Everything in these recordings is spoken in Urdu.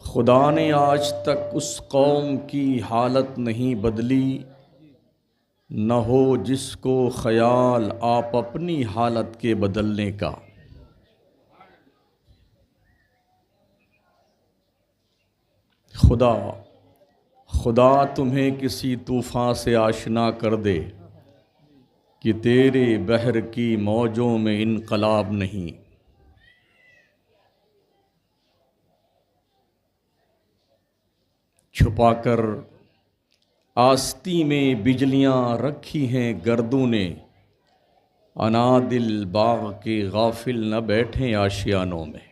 خدا نے آج تک اس قوم کی حالت نہیں بدلی، نہ ہو جس کو خیال آپ اپنی حالت کے بدلنے کا۔ خدا تمہیں کسی طوفان سے آشنا کر دے کہ تیرے بحر کی موجوں میں انقلاب نہیں۔ چھپا کر آستی میں بجلیاں رکھی ہیں گردوں نے، انادل باغ کے غافل نہ بیٹھیں آشیانوں میں۔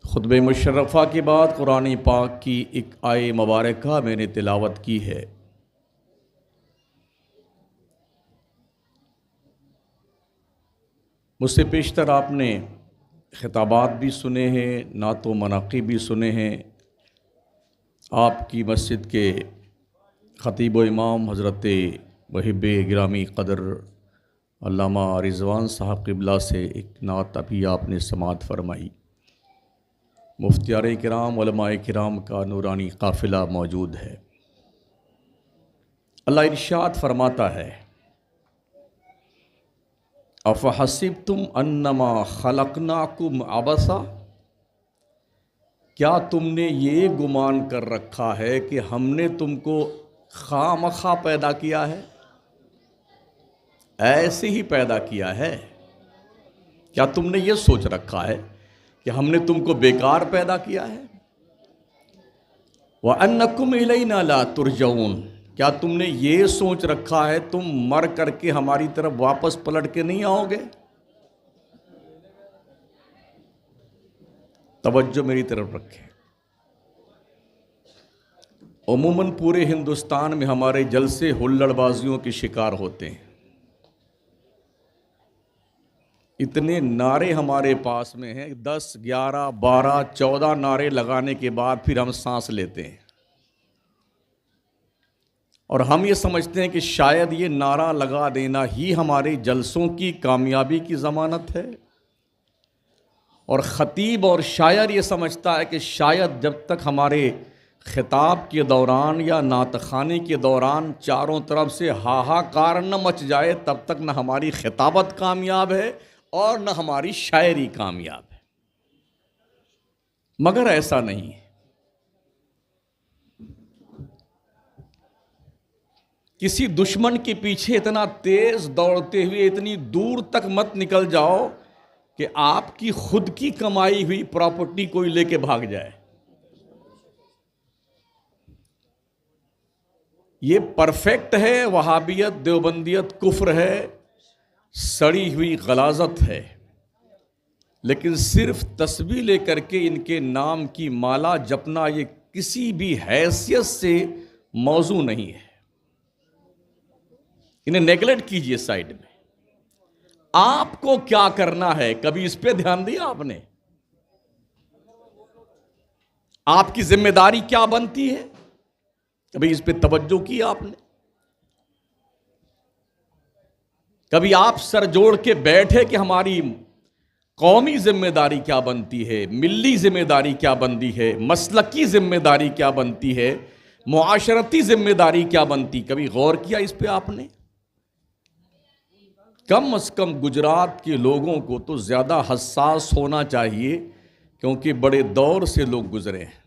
خطبہ مشرفہ کے بعد قرآن پاک کی ایک آیے مبارکہ میں نے تلاوت کی ہے۔ مجھ سے پیشتر آپ نے خطابات بھی سنے ہیں، نعت و مناقب بھی سنے ہیں۔ آپ کی مسجد کے خطیب و امام حضرت محب گرامی قدر علامہ رضوان صاحب قبلہ سے ایک نعت ابھی آپ نے سماعت فرمائی۔ مفتیان کرام، علماء کرام کا نورانی قافلہ موجود ہے۔ اللہ ارشاد فرماتا ہے، افحسبتم انما خلقناکم عبثا، کیا تم نے یہ گمان کر رکھا ہے کہ ہم نے تم کو خواہ مخواہ پیدا کیا ہے؟ ایسے ہی پیدا کیا ہے؟ کیا تم نے یہ سوچ رکھا ہے کہ ہم نے تم کو بیکار پیدا کیا ہے؟ وَأَنَّكُمْ إِلَيْنَا لَا تُرْجَعُونَ، کیا تم نے یہ سوچ رکھا ہے تم مر کر کے ہماری طرف واپس پلٹ کے نہیں آؤ گے؟ توجہ میری طرف رکھیں۔ عموماً پورے ہندوستان میں ہمارے جلسے ہلڑ بازیوں کے شکار ہوتے ہیں۔ اتنے نعرے ہمارے پاس میں ہیں، 10 11 12 14 نعرے لگانے کے بعد پھر ہم سانس لیتے ہیں، اور ہم یہ سمجھتے ہیں کہ شاید یہ نعرہ لگا دینا ہی ہمارے جلسوں کی کامیابی کی ضمانت ہے، اور خطیب اور شاعر یہ سمجھتا ہے کہ شاید جب تک ہمارے خطاب کے دوران یا نعت خوانی کے دوران چاروں طرف سے ہاہاکار نہ مچ جائے تب تک نہ ہماری خطابت کامیاب ہے اور نہ ہماری شاعری کامیاب ہے۔ مگر ایسا نہیں ہے۔ کسی دشمن کے پیچھے اتنا تیز دوڑتے ہوئے اتنی دور تک مت نکل جاؤ کہ آپ کی خود کی کمائی ہوئی پراپرٹی کوئی لے کے بھاگ جائے۔ یہ پرفیکٹ ہے، وہابیت دیوبندیت کفر ہے، سڑی ہوئی غلاظت ہے، لیکن صرف تسبیح لے کر کے ان کے نام کی مالا جپنا یہ کسی بھی حیثیت سے موضوع نہیں ہے۔ انہیں نیگلیکٹ کیجئے سائیڈ میں۔ آپ کو کیا کرنا ہے، کبھی اس پہ دھیان دیا آپ نے؟ آپ کی ذمہ داری کیا بنتی ہے، کبھی اس پہ توجہ کی آپ نے؟ کبھی آپ سر جوڑ کے بیٹھے کہ ہماری قومی ذمہ داری کیا بنتی ہے، ملی ذمہ داری کیا بنتی ہے، مسلکی ذمہ داری کیا بنتی ہے، معاشرتی ذمہ داری کیا بنتی؟ کبھی غور کیا اس پہ آپ نے؟ کم از کم گجرات کے لوگوں کو تو زیادہ حساس ہونا چاہیے، کیونکہ بڑے دور سے لوگ گزرے ہیں۔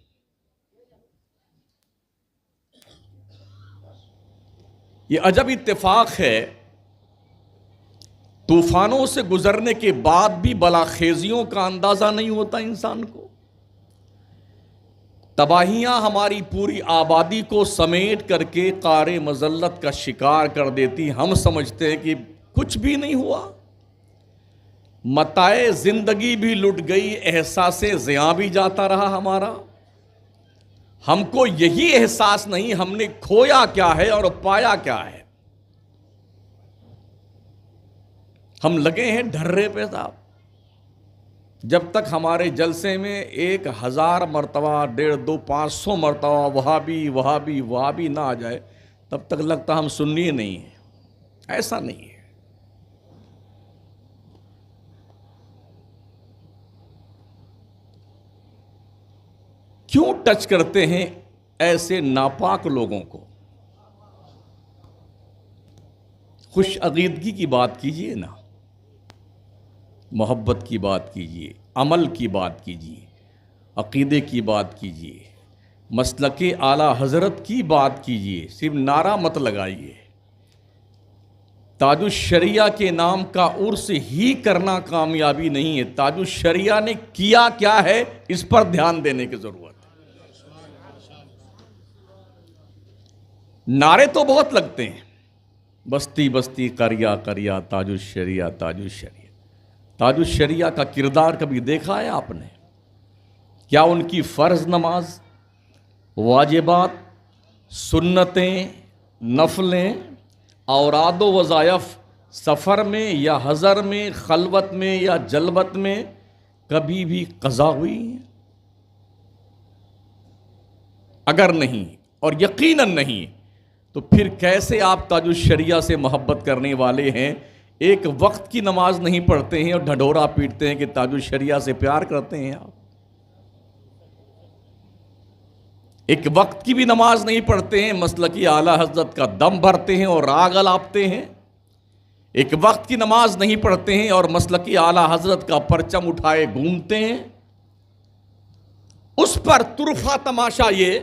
یہ عجب اتفاق ہے، طوفانوں سے گزرنے کے بعد بھی بلاخیزیوں کا اندازہ نہیں ہوتا انسان کو۔ تباہیاں ہماری پوری آبادی کو سمیٹ کر کے قعر مذلت کا شکار کر دیتی، ہم سمجھتے ہیں کہ کچھ بھی نہیں ہوا۔ متاع زندگی بھی لٹ گئی، احساس زیاں بھی جاتا رہا ہمارا۔ ہم کو یہی احساس نہیں ہم نے کھویا کیا ہے اور پایا کیا ہے۔ ہم لگے ہیں ڈھرے پہ صاحب۔ جب تک ہمارے جلسے میں 1000 مرتبہ 150 200 500 مرتبہ وہابی وہابی وہابی نہ آ جائے تب تک لگتا ہم سنی نہیں ہیں۔ ایسا نہیں ہے۔ کیوں ٹچ کرتے ہیں ایسے ناپاک لوگوں کو؟ خوش عقیدگی کی بات کیجئے نا، محبت کی بات کیجئے، عمل کی بات کیجئے، عقیدے کی بات کیجئے، مسلک اعلیٰ حضرت کی بات کیجئے، صرف نعرہ مت لگائیے۔ تاج الشریعہ کے نام کا عرس ہی کرنا کامیابی نہیں ہے، تاج الشریعہ نے کیا کیا ہے اس پر دھیان دینے کی ضرورت ہے۔ نعرے تو بہت لگتے ہیں، بستی بستی قریہ قریہ تاج الشریعہ تاج الشریعہ۔ تاج الشریعہ کا کردار کبھی دیکھا ہے آپ نے؟ کیا ان کی فرض نماز، واجبات، سنتیں، نفلیں، اوراد و وظائف سفر میں یا حضر میں، خلوت میں یا جلوت میں کبھی بھی قضا ہوئی ہیں؟ اگر نہیں اور یقیناً نہیں تو پھر کیسے آپ تاج الشریعہ سے محبت کرنے والے ہیں؟ ایک وقت کی نماز نہیں پڑھتے ہیں اور ڈھڈورا پیٹتے ہیں کہ تاج الشریعہ سے پیار کرتے ہیں آپ۔ ایک وقت کی بھی نماز نہیں پڑھتے ہیں، مسلک اعلیٰ حضرت کا دم بھرتے ہیں اور راگ الاپتے ہیں۔ ایک وقت کی نماز نہیں پڑھتے ہیں اور مسلک اعلیٰ حضرت کا پرچم اٹھائے گھومتے ہیں۔ اس پر طرفہ تماشا یہ،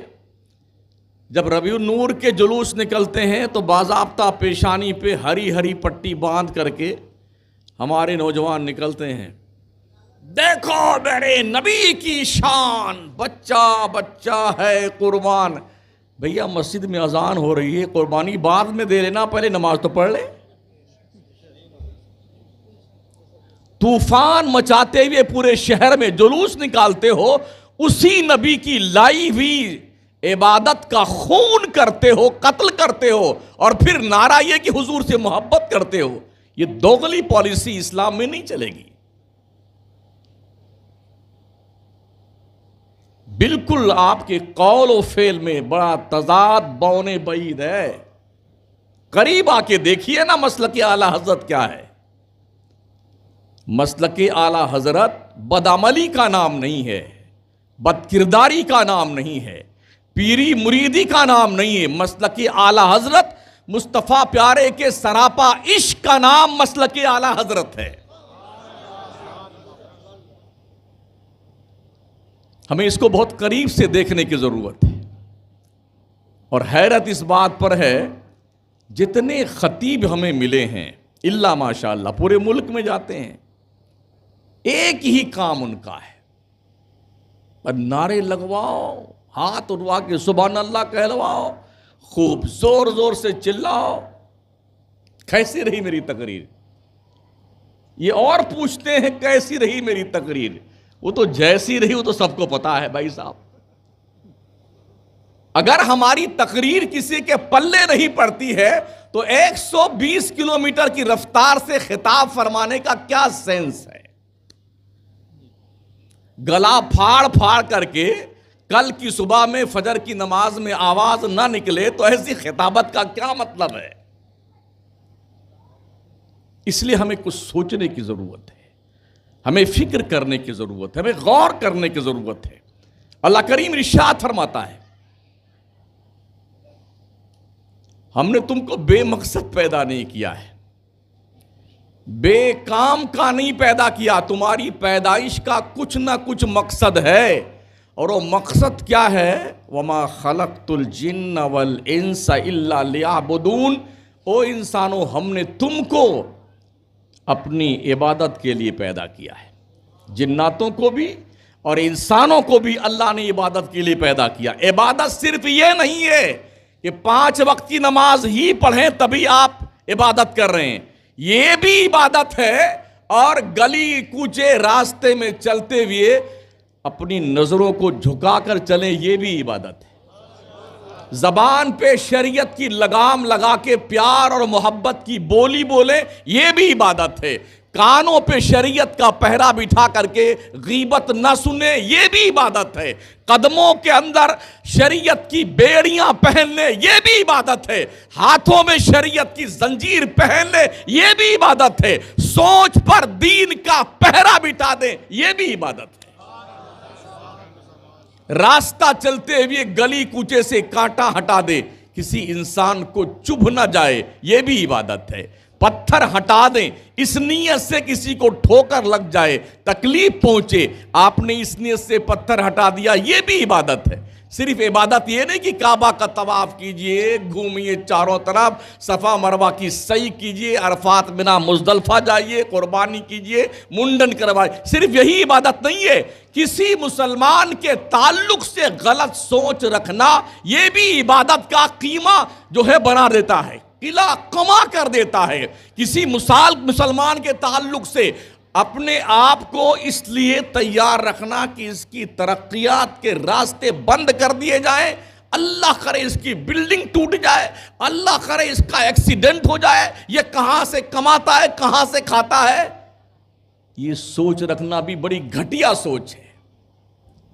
جب ربیع النور کے جلوس نکلتے ہیں تو باضابطہ پیشانی پہ ہری ہری پٹی باندھ کر کے ہمارے نوجوان نکلتے ہیں، دیکھو میرے نبی کی شان، بچہ بچہ ہے قربان۔ بھیا مسجد میں اذان ہو رہی ہے، قربانی بعد میں دے لینا، پہلے نماز تو پڑھ لے۔ طوفان مچاتے ہوئے پورے شہر میں جلوس نکالتے ہو، اسی نبی کی لائی ہوئی عبادت کا خون کرتے ہو، قتل کرتے ہو، اور پھر نعرہ یہ کہ حضور سے محبت کرتے ہو۔ یہ دوغلی پالیسی اسلام میں نہیں چلے گی۔ بالکل آپ کے قول و فعل میں بڑا تضاد بون بعید ہے۔ قریب آ کے دیکھیے نا مسلک اعلیٰ حضرت کیا ہے۔ مسلک اعلیٰ حضرت بدعملی کا نام نہیں ہے، بد کرداری کا نام نہیں ہے، پیری مریدی کا نام نہیں ہے۔ مسلک اعلیٰ حضرت مصطفیٰ پیارے کے سراپا عشق کا نام مسلک اعلیٰ حضرت ہے۔ ہمیں اس کو بہت قریب سے دیکھنے کی ضرورت ہے، اور حیرت اس بات پر ہے جتنے خطیب ہمیں ملے ہیں الا ماشاء اللہ پورے ملک میں جاتے ہیں، ایک ہی کام ان کا ہے، پر نعرے لگواؤ، ہاتھ اٹھوا کے سبحان اللہ کہلواؤ، خوب زور زور سے چلاؤ۔ کیسی رہی میری تقریر؟ یہ اور پوچھتے ہیں کیسی رہی میری تقریر؟ وہ تو جیسی رہی وہ تو سب کو پتا ہے بھائی صاحب۔ اگر ہماری تقریر کسی کے پلے نہیں پڑتی ہے تو 120 کلومیٹر کی رفتار سے خطاب فرمانے کا کیا سینس ہے؟ گلا پھاڑ پھاڑ کر کے کل کی صبح میں فجر کی نماز میں آواز نہ نکلے تو ایسی خطابت کا کیا مطلب ہے؟ اس لیے ہمیں کچھ سوچنے کی ضرورت ہے، ہمیں فکر کرنے کی ضرورت ہے، ہمیں غور کرنے کی ضرورت ہے۔ اللہ کریم ارشاد فرماتا ہے، ہم نے تم کو بے مقصد پیدا نہیں کیا ہے، بے کام کا نہیں پیدا کیا، تمہاری پیدائش کا کچھ نہ کچھ مقصد ہے، اور وہ مقصد کیا ہے؟ وَمَا خَلَقْتُ الْجِنَّ وَالْإِنسَ إِلَّا لِيَعْبُدُونَ۔ او انسانوں، ہم نے تم کو اپنی عبادت کے لیے پیدا کیا ہے۔ جناتوں کو بھی اور انسانوں کو بھی اللہ نے عبادت کے لیے پیدا کیا۔ عبادت صرف یہ نہیں ہے کہ 5 وقت کی نماز ہی پڑھیں تبھی آپ عبادت کر رہے ہیں، یہ بھی عبادت ہے، اور گلی کوچے راستے میں چلتے ہوئے اپنی نظروں کو جھکا کر چلیں، یہ بھی عبادت ہے۔ زبان پہ شریعت کی لگام لگا کے پیار اور محبت کی بولی بولیں، یہ بھی عبادت ہے۔ کانوں پہ شریعت کا پہرا بٹھا کر کے غیبت نہ سنیں، یہ بھی عبادت ہے۔ قدموں کے اندر شریعت کی بیڑیاں پہن لیں، یہ بھی عبادت ہے۔ ہاتھوں میں شریعت کی زنجیر پہن لیں، یہ بھی عبادت ہے۔ سوچ پر دین کا پہرا بٹھا دیں، یہ بھی عبادت ہے۔ راستہ چلتے ہوئے گلی کوچے سے کانٹا ہٹا دے، کسی انسان کو چبھ نہ جائے، یہ بھی عبادت ہے۔ پتھر ہٹا دیں اس نیت سے کسی کو ٹھوکر لگ جائے، تکلیف پہنچے، آپ نے اس نیت سے پتھر ہٹا دیا، یہ بھی عبادت ہے۔ صرف عبادت یہ نہیں کہ کعبہ کا طواف کیجئے، گھومیے چاروں طرف، صفا مروہ کی سعی کیجئے، عرفات منا مزدلفہ جائیے، قربانی کیجئے، منڈن کروائے، صرف یہی عبادت نہیں ہے۔ کسی مسلمان کے تعلق سے غلط سوچ رکھنا، یہ بھی عبادت کا قیمہ جو ہے بنا دیتا ہے، قلعہ کما کر دیتا ہے۔ کسی مسلمان کے تعلق سے اپنے آپ کو اس لیے تیار رکھنا کہ اس کی ترقیات کے راستے بند کر دیے جائیں، اللہ کرے اس کی بلڈنگ ٹوٹ جائے، اللہ کرے اس کا ایکسیڈنٹ ہو جائے، یہ کہاں سے کماتا ہے، کہاں سے کھاتا ہے، یہ سوچ رکھنا بھی بڑی گھٹیا سوچ ہے،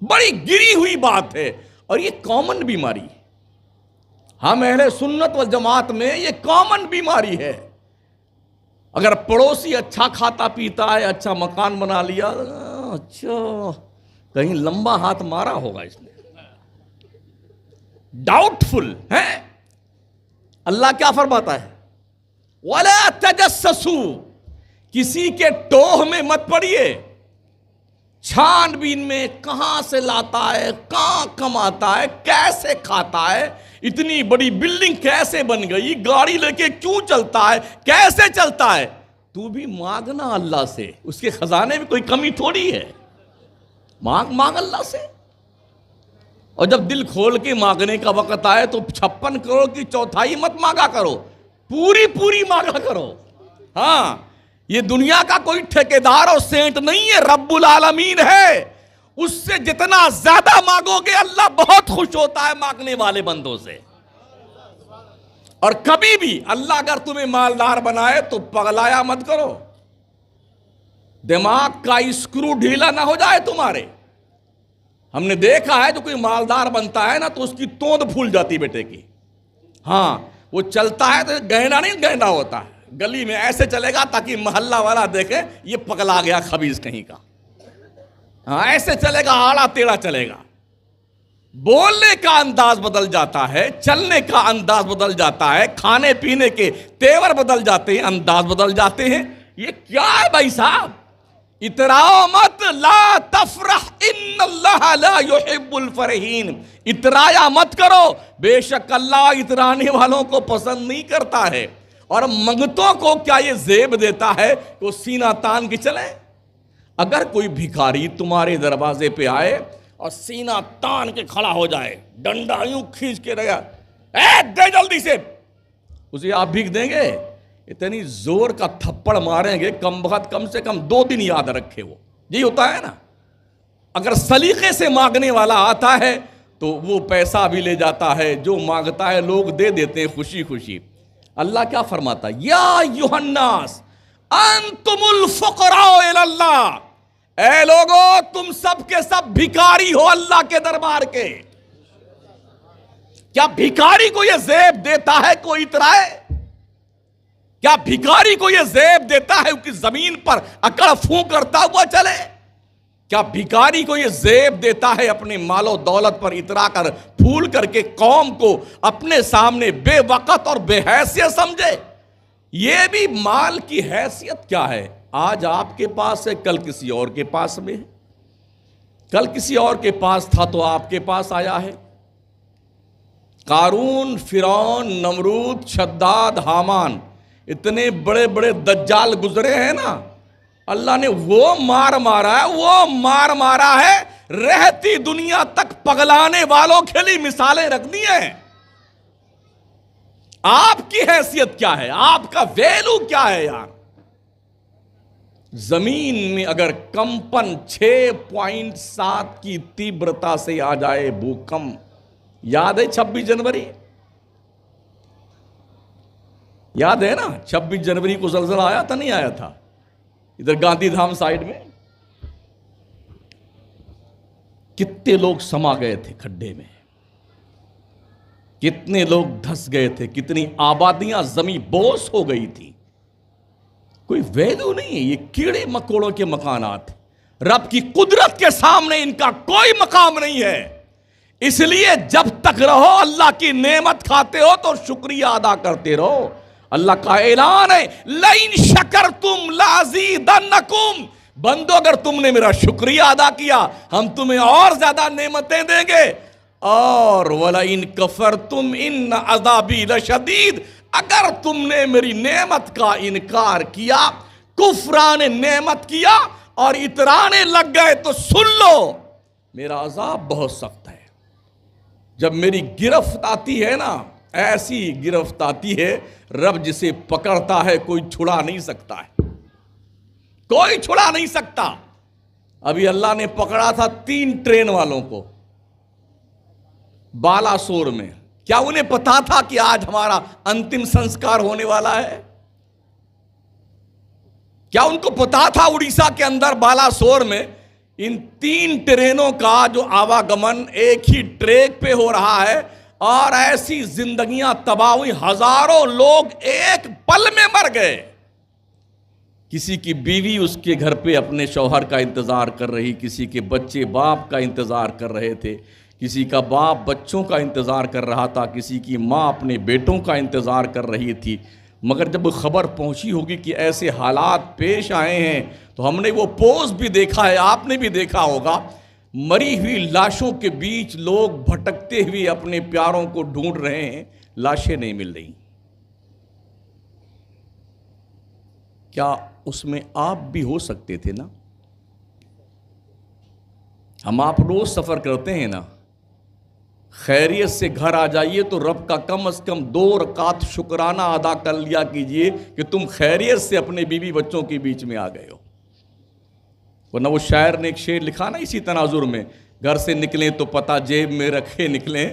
بڑی گری ہوئی بات ہے، اور یہ کامن بیماری ہے۔ ہم اہل سنت والجماعت میں یہ کامن بیماری ہے۔ اگر پڑوسی اچھا کھاتا پیتا ہے، اچھا مکان بنا لیا، اچھا کہیں لمبا ہاتھ مارا ہوگا اس نے، ڈاؤٹ فل ہے۔ اللہ کیا فرماتا ہے؟ وَلَا تَجَسَّسُوا، کسی کے ٹوہ میں مت پڑیے، چھان بین میں کہاں سے لاتا ہے، کہاں کماتا ہے، کیسے کھاتا ہے، اتنی بڑی بلڈنگ کیسے بن گئی، گاڑی لے کے کیوں چلتا ہے، کیسے چلتا ہے، تو بھی مانگنا اللہ سے، اس کے خزانے میں کوئی کمی تھوڑی ہے، مانگ اللہ سے۔ اور جب دل کھول کے مانگنے کا وقت آئے تو 56 کروڑ کی چوتھائی مت مانگا کرو، پوری مانگا کرو۔ ہاں، یہ دنیا کا کوئی ٹھیکیدار اور سینٹ نہیں ہے، رب العالمین ہے، اس سے جتنا زیادہ مانگو گے اللہ بہت خوش ہوتا ہے مانگنے والے بندوں سے۔ اور کبھی بھی اللہ اگر تمہیں مالدار بنائے تو پگلایا مت کرو، دماغ کا اسکرو ڈھیلا نہ ہو جائے تمہارے۔ ہم نے دیکھا ہے جو کوئی مالدار بنتا ہے نا تو اس کی توند پھول جاتی بیٹے کی، ہاں وہ چلتا ہے تو گہنا نہیں گہنا ہوتا ہے، گلی میں ایسے چلے گا تاکہ محلہ والا دیکھے یہ پگلا گیا خبیث کہیں کا، ہاں ایسے چلے گا، آڑا ٹیڑھا چلے گا، بولنے کا انداز بدل جاتا ہے، چلنے کا انداز بدل جاتا ہے، کھانے پینے کے تیور بدل جاتے ہیں، انداز بدل جاتے ہیں۔ یہ کیا ہے بھائی صاحب؟ اتراؤ مت، لا تفرح ان اللہ لا يحب الفرحین، اترایا مت کرو، بے شک اللہ اترانے والوں کو پسند نہیں کرتا ہے۔ اور منگتوں کو کیا یہ زیب دیتا ہے کہ وہ سینہ تان کے چلیں؟ اگر کوئی بھکاری تمہارے دروازے پہ آئے اور سینہ تان کے کھڑا ہو جائے، ڈنڈا یوں کھینچ کے رہا، اے دے جلدی سے، اسے آپ بھیک دیں گے؟ اتنی زور کا تھپڑ ماریں گے کم بخت کم سے کم 2 دن یاد رکھے وہ، یہی ہوتا ہے نا۔ اگر سلیقے سے مانگنے والا آتا ہے تو وہ پیسہ بھی لے جاتا ہے، جو مانگتا ہے لوگ دے دیتے ہیں خوشی خوشی۔ اللہ کیا فرماتا ہے؟ یا ایھا الناس انتم الفقراء الی اللہ، اے لوگو تم سب کے سب بھکاری ہو اللہ کے دربار کے۔ کیا بھکاری کو یہ زیب دیتا ہے کوئی اترائے؟ کیا بھکاری کو یہ زیب دیتا ہے کہ زمین پر اکڑ پھونک کرتا ہوا چلے؟ کیا بھکاری کو یہ زیب دیتا ہے اپنے مال و دولت پر اترا کر پھول کر کے قوم کو اپنے سامنے بے وقت اور بے حیثیت سمجھے؟ یہ بھی مال کی حیثیت کیا ہے؟ آج آپ کے پاس ہے، کل کسی اور کے پاس میں ہے، کل کسی اور کے پاس تھا تو آپ کے پاس آیا ہے۔ قارون، فرعون، نمرود، شداد، حامان، اتنے بڑے بڑے دجال گزرے ہیں نا، اللہ نے وہ مار مارا ہے رہتی دنیا تک پگلانے والوں کے لیے مثالیں رکھ دی ہیں۔ آپ کی حیثیت کیا ہے؟ آپ کا ویلو کیا ہے یار؟ زمین میں اگر کمپن 6.7 کی تیبرتا سے آ جائے بھوکمپ، یاد ہے 26 جنوری؟ یاد ہے نا 26 جنوری کو زلزلہ آیا تھا نہیں آیا تھا؟ ادھر گاندھی دھام سائیڈ میں کتنے لوگ سما گئے تھے کھڈے میں، کتنے لوگ دھس گئے تھے، کتنی آبادیاں زمین بوس ہو گئی تھی۔ کوئی ویلو نہیں ہے، یہ کیڑے مکوڑوں کے مکانات، رب کی قدرت کے سامنے ان کا کوئی مقام نہیں ہے۔ اس لیے جب تک رہو اللہ کی نعمت کھاتے ہو تو شکریہ ادا کرتے رہو. اللہ کا اعلان ہے لئن شکرتم لازیدنکم، بندو اگر تم نے میرا شکریہ ادا کیا ہم تمہیں اور زیادہ نعمتیں دیں گے. اور وَلَئِن كَفَرْتُمْ إِنَّ عَذَابِي لَشَدِيدٌ، اگر تم نے میری نعمت کا انکار کیا، کفران نعمت کیا اور اترانے لگ گئے تو سن لو میرا عذاب بہت سخت ہے. جب میری گرفت آتی ہے نا، ایسی گرفت آتی ہے رب جسے پکڑتا ہے کوئی چھڑا نہیں سکتا ہے، کوئی چھڑا نہیں سکتا. ابھی اللہ نے پکڑا تھا 3 ٹرین والوں کو بالاسور میں. کیا انہیں پتا تھا کہ آج ہمارا انتم سنسکار ہونے والا ہے؟ کیا ان کو پتا تھا اڑیسہ کے اندر بالاسور میں ان 3 ٹرینوں کا جو آواگمن ایک ہی ٹریک پہ ہو رہا ہے اور ایسی زندگیاں تباہ ہوئی، ہزاروں لوگ ایک پل میں مر گئے. کسی کی بیوی اس کے گھر پہ اپنے شوہر کا انتظار کر رہی، کسی کے بچے باپ کا انتظار کر رہے تھے، کسی کا باپ بچوں کا انتظار کر رہا تھا، کسی کی ماں اپنے بیٹوں کا انتظار کر رہی تھی. مگر جب خبر پہنچی ہوگی کہ ایسے حالات پیش آئے ہیں تو ہم نے وہ پوز بھی دیکھا ہے، آپ نے بھی دیکھا ہوگا، مری ہوئی لاشوں کے بیچ لوگ بھٹکتے ہوئے اپنے پیاروں کو ڈھونڈ رہے ہیں، لاشیں نہیں مل رہی. کیا اس میں آپ بھی ہو سکتے تھے نا؟ ہم آپ روز سفر کرتے ہیں نا، خیریت سے گھر آ جائیے تو رب کا کم از کم 2 رکعت شکرانہ ادا کر لیا کیجئے کہ تم خیریت سے اپنے بیوی بچوں کے بیچ میں آ گئے ہو. ورنہ وہ شاعر نے ایک شعر لکھا نا اسی تناظر میں، گھر سے نکلیں تو پتہ جیب میں رکھے نکلیں،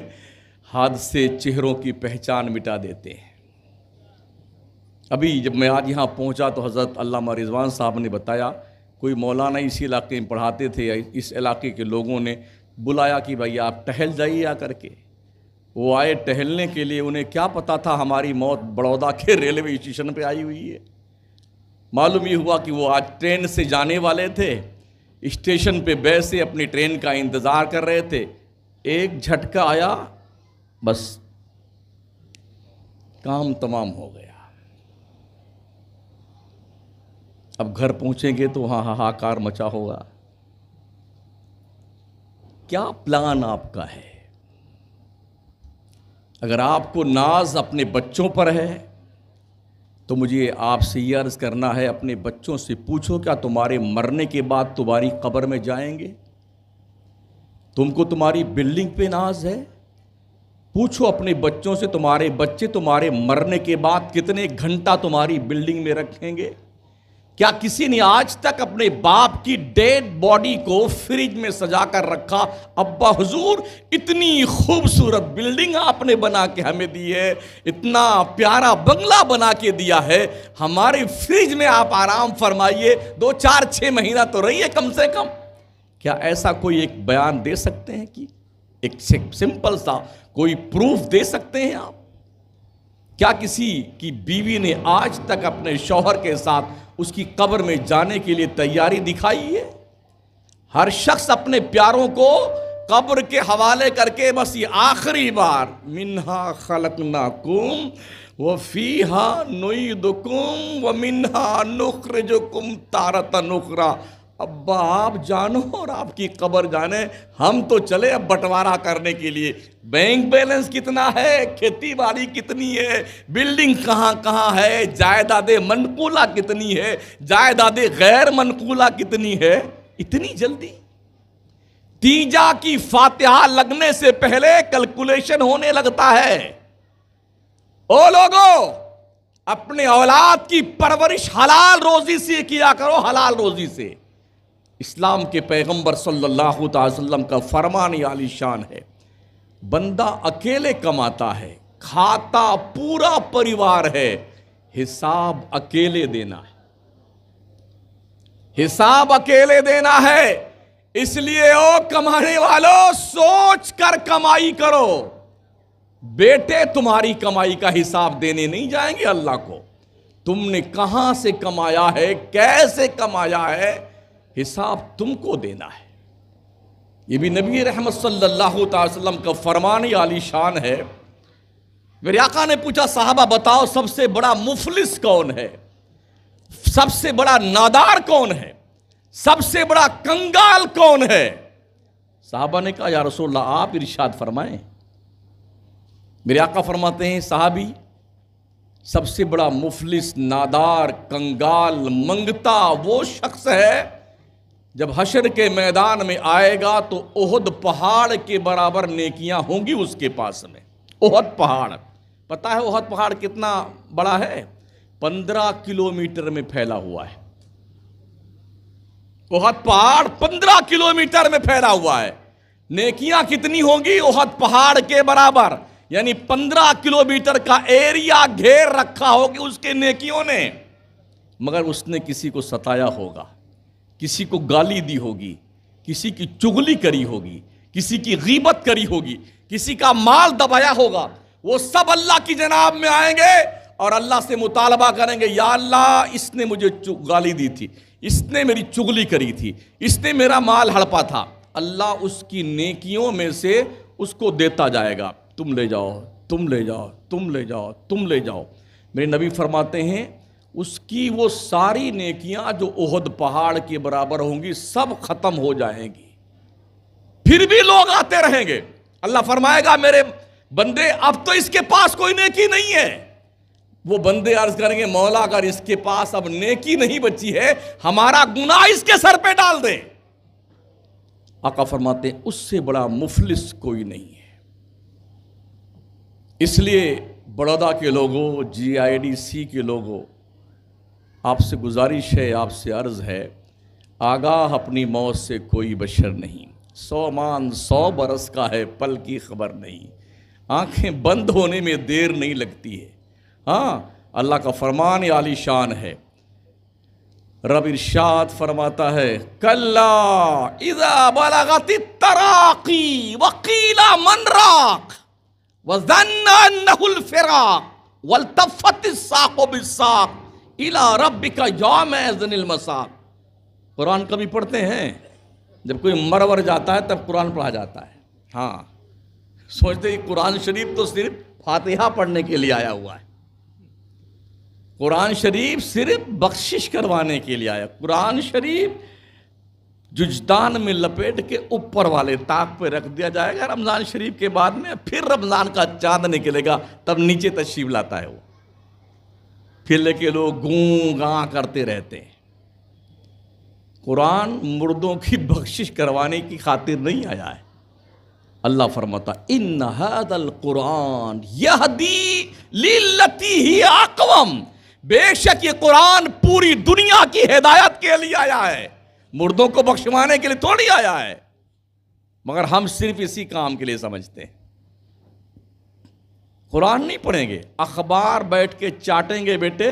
حادثے چہروں کی پہچان مٹا دیتے ہیں. ابھی جب میں آج یہاں پہنچا تو حضرت علامہ رضوان صاحب نے بتایا کوئی مولانا اسی علاقے میں پڑھاتے تھے، اس علاقے کے لوگوں نے بلایا کہ بھائی آپ ٹہل جائیے آ کر کے. وہ آئے ٹہلنے کے لیے، انہیں کیا پتا تھا ہماری موت بڑودہ کے ریلوے اسٹیشن پہ آئی ہوئی ہے. معلوم یہ ہوا کہ وہ آج ٹرین سے جانے والے تھے، اسٹیشن پہ بیٹھے اپنی ٹرین کا انتظار کر رہے تھے. ایک جھٹکا آیا، بس کام تمام ہو گیا. اب گھر پہنچیں گے تو وہاں ہاہاکار مچا ہوگا. کیا پلان آپ کا ہے؟ اگر آپ کو ناز اپنے بچوں پر ہے تو مجھے آپ سے یہ عرض کرنا ہے، اپنے بچوں سے پوچھو کیا تمہارے مرنے کے بعد تمہاری قبر میں جائیں گے؟ تم کو تمہاری بلڈنگ پہ ناز ہے؟ پوچھو اپنے بچوں سے تمہارے بچے تمہارے مرنے کے بعد کتنے گھنٹہ تمہاری بلڈنگ میں رکھیں گے؟ کیا کسی نے آج تک اپنے باپ کی ڈیڈ باڈی کو فریج میں سجا کر رکھا؟ ابا حضور اتنی خوبصورت بلڈنگ آپ نے بنا کے ہمیں دی ہے، اتنا پیارا بنگلہ بنا کے دیا ہے، ہمارے فریج میں آپ آرام فرمائیے، 2 4 6 مہینہ تو رہیے کم سے کم. کیا ایسا کوئی ایک بیان دے سکتے ہیں کہ ایک سمپل سا کوئی پروف دے سکتے ہیں آپ؟ کیا کسی کی بیوی نے آج تک اپنے شوہر کے ساتھ اس کی قبر میں جانے کے لیے تیاری دکھائی ہے؟ ہر شخص اپنے پیاروں کو قبر کے حوالے کر کے بس یہ آخری بار منہا خلقناکم وفیہا نعیدکم ومنہا نخرجکم تارۃ اخری. ابا آپ جانو اور آپ کی قبر جانے، ہم تو چلے اب بٹوارہ کرنے کے لیے. بینک بیلنس کتنا ہے، کھیتی باڑی کتنی ہے، بلڈنگ کہاں کہاں ہے، جائیداد منقولہ کتنی ہے، جائیداد غیر منقولہ کتنی ہے. اتنی جلدی؟ تیجا کی فاتحہ لگنے سے پہلے کیلکولیشن ہونے لگتا ہے. او لوگو، اپنے اولاد کی پرورش حلال روزی سے کیا کرو، حلال روزی سے. اسلام کے پیغمبر صلی اللہ تعالی وسلم کا فرمان عالی شان ہے، بندہ اکیلے کماتا ہے، کھاتا پورا پریوار ہے، حساب اکیلے دینا ہے، حساب اکیلے دینا ہے. اس لیے او کمانے والوں سوچ کر کمائی کرو. بیٹے تمہاری کمائی کا حساب دینے نہیں جائیں گے اللہ کو. تم نے کہاں سے کمایا ہے، کیسے کمایا ہے، حساب تم کو دینا ہے. یہ بھی نبی رحمت صلی اللہ تعالی وسلم کا فرمان عالی شان ہے۔ میرے آقا نے پوچھا صحابہ بتاؤ سب سے بڑا مفلس کون ہے، سب سے بڑا نادار کون ہے، سب سے بڑا کنگال کون ہے؟ صحابہ نے کہا یا رسول اللہ آپ ارشاد فرمائیں۔ میرے آقا فرماتے ہیں صحابی سب سے بڑا مفلس، نادار، کنگال، منگتا وہ شخص ہے جب حشر کے میدان میں آئے گا تو احد پہاڑ کے برابر نیکیاں ہوں گی اس کے پاس میں۔ احد پہاڑ، پتہ ہے احد پہاڑ کتنا بڑا ہے؟ 15 کلومیٹر میں پھیلا ہوا ہے۔ احد پہاڑ 15 کلومیٹر میں پھیلا ہوا ہے۔ نیکیاں کتنی ہوں گی؟ احد پہاڑ کے برابر، یعنی 15 کلومیٹر کا ایریا گھیر رکھا ہوگی اس کے نیکیوں نے۔ مگر اس نے کسی کو ستایا ہوگا، کسی کو گالی دی ہوگی، کسی کی چغلی کری ہوگی، کسی کی غیبت کری ہوگی، کسی کا مال دبایا ہوگا، وہ سب اللہ کی جناب میں آئیں گے اور اللہ سے مطالبہ کریں گے یا اللہ اس نے مجھے گالی دی تھی، اس نے میری چغلی کری تھی، اس نے میرا مال ہڑپا تھا۔ اللہ اس کی نیکیوں میں سے اس کو دیتا جائے گا، تم لے جاؤ، تم لے جاؤ، تم لے جاؤ، تم لے جاؤ۔ میرے نبی فرماتے ہیں اس کی وہ ساری نیکیاں جو احد پہاڑ کے برابر ہوں گی سب ختم ہو جائیں گی، پھر بھی لوگ آتے رہیں گے۔ اللہ فرمائے گا میرے بندے اب تو اس کے پاس کوئی نیکی نہیں ہے۔ وہ بندے عرض کریں گے مولا اگر اس کے پاس اب نیکی نہیں بچی ہے ہمارا گناہ اس کے سر پہ ڈال دے۔ آقا فرماتے ہیں اس سے بڑا مفلس کوئی نہیں ہے۔ اس لیے بڑودہ کے لوگوں، GIDC کے لوگوں، آپ سے گزارش ہے، آپ سے عرض ہے، آگاہ اپنی موت سے کوئی بشر نہیں، 100 مان 100 برس کا ہے پل کی خبر نہیں، آنکھیں بند ہونے میں دیر نہیں لگتی ہے۔ ہاں اللہ کا فرمان عالی شان ہے۔ رب ارشاد فرماتا ہے کلا اذا بلغت التراقی وقیل من راق وظن انه الفراق والتفت الساق بالساق الى ربك يومئذ المساق۔ قرآن کبھی پڑھتے ہیں؟ جب کوئی مرور جاتا ہے تب قرآن پڑھا جاتا ہے۔ ہاں سوچتے ہیں قرآن شریف تو صرف فاتحہ پڑھنے کے لیے آیا ہوا ہے، قرآن شریف صرف بخشش کروانے کے لیے آیا۔ قرآن شریف ججدان میں لپیٹ کے اوپر والے طاق پہ رکھ دیا جائے گا، رمضان شریف کے بعد میں پھر رمضان کا چاند نکلے گا تب نیچے تشریف لاتا ہے وہ، پھر لے کے لوگ گوں گاں کرتے رہتے ہیں۔ قرآن مردوں کی بخشش کروانے کی خاطر نہیں آیا ہے۔ اللہ فرماتا ان ھذا القرآن یہدی للتی ہی اقوم، بے شک یہ قرآن پوری دنیا کی ہدایت کے لیے آیا ہے، مردوں کو بخشوانے کے لیے تھوڑی آیا ہے۔ مگر ہم صرف اسی کام کے لیے سمجھتے ہیں۔ قرآن نہیں پڑھیں گے، اخبار بیٹھ کے چاٹیں گے بیٹے۔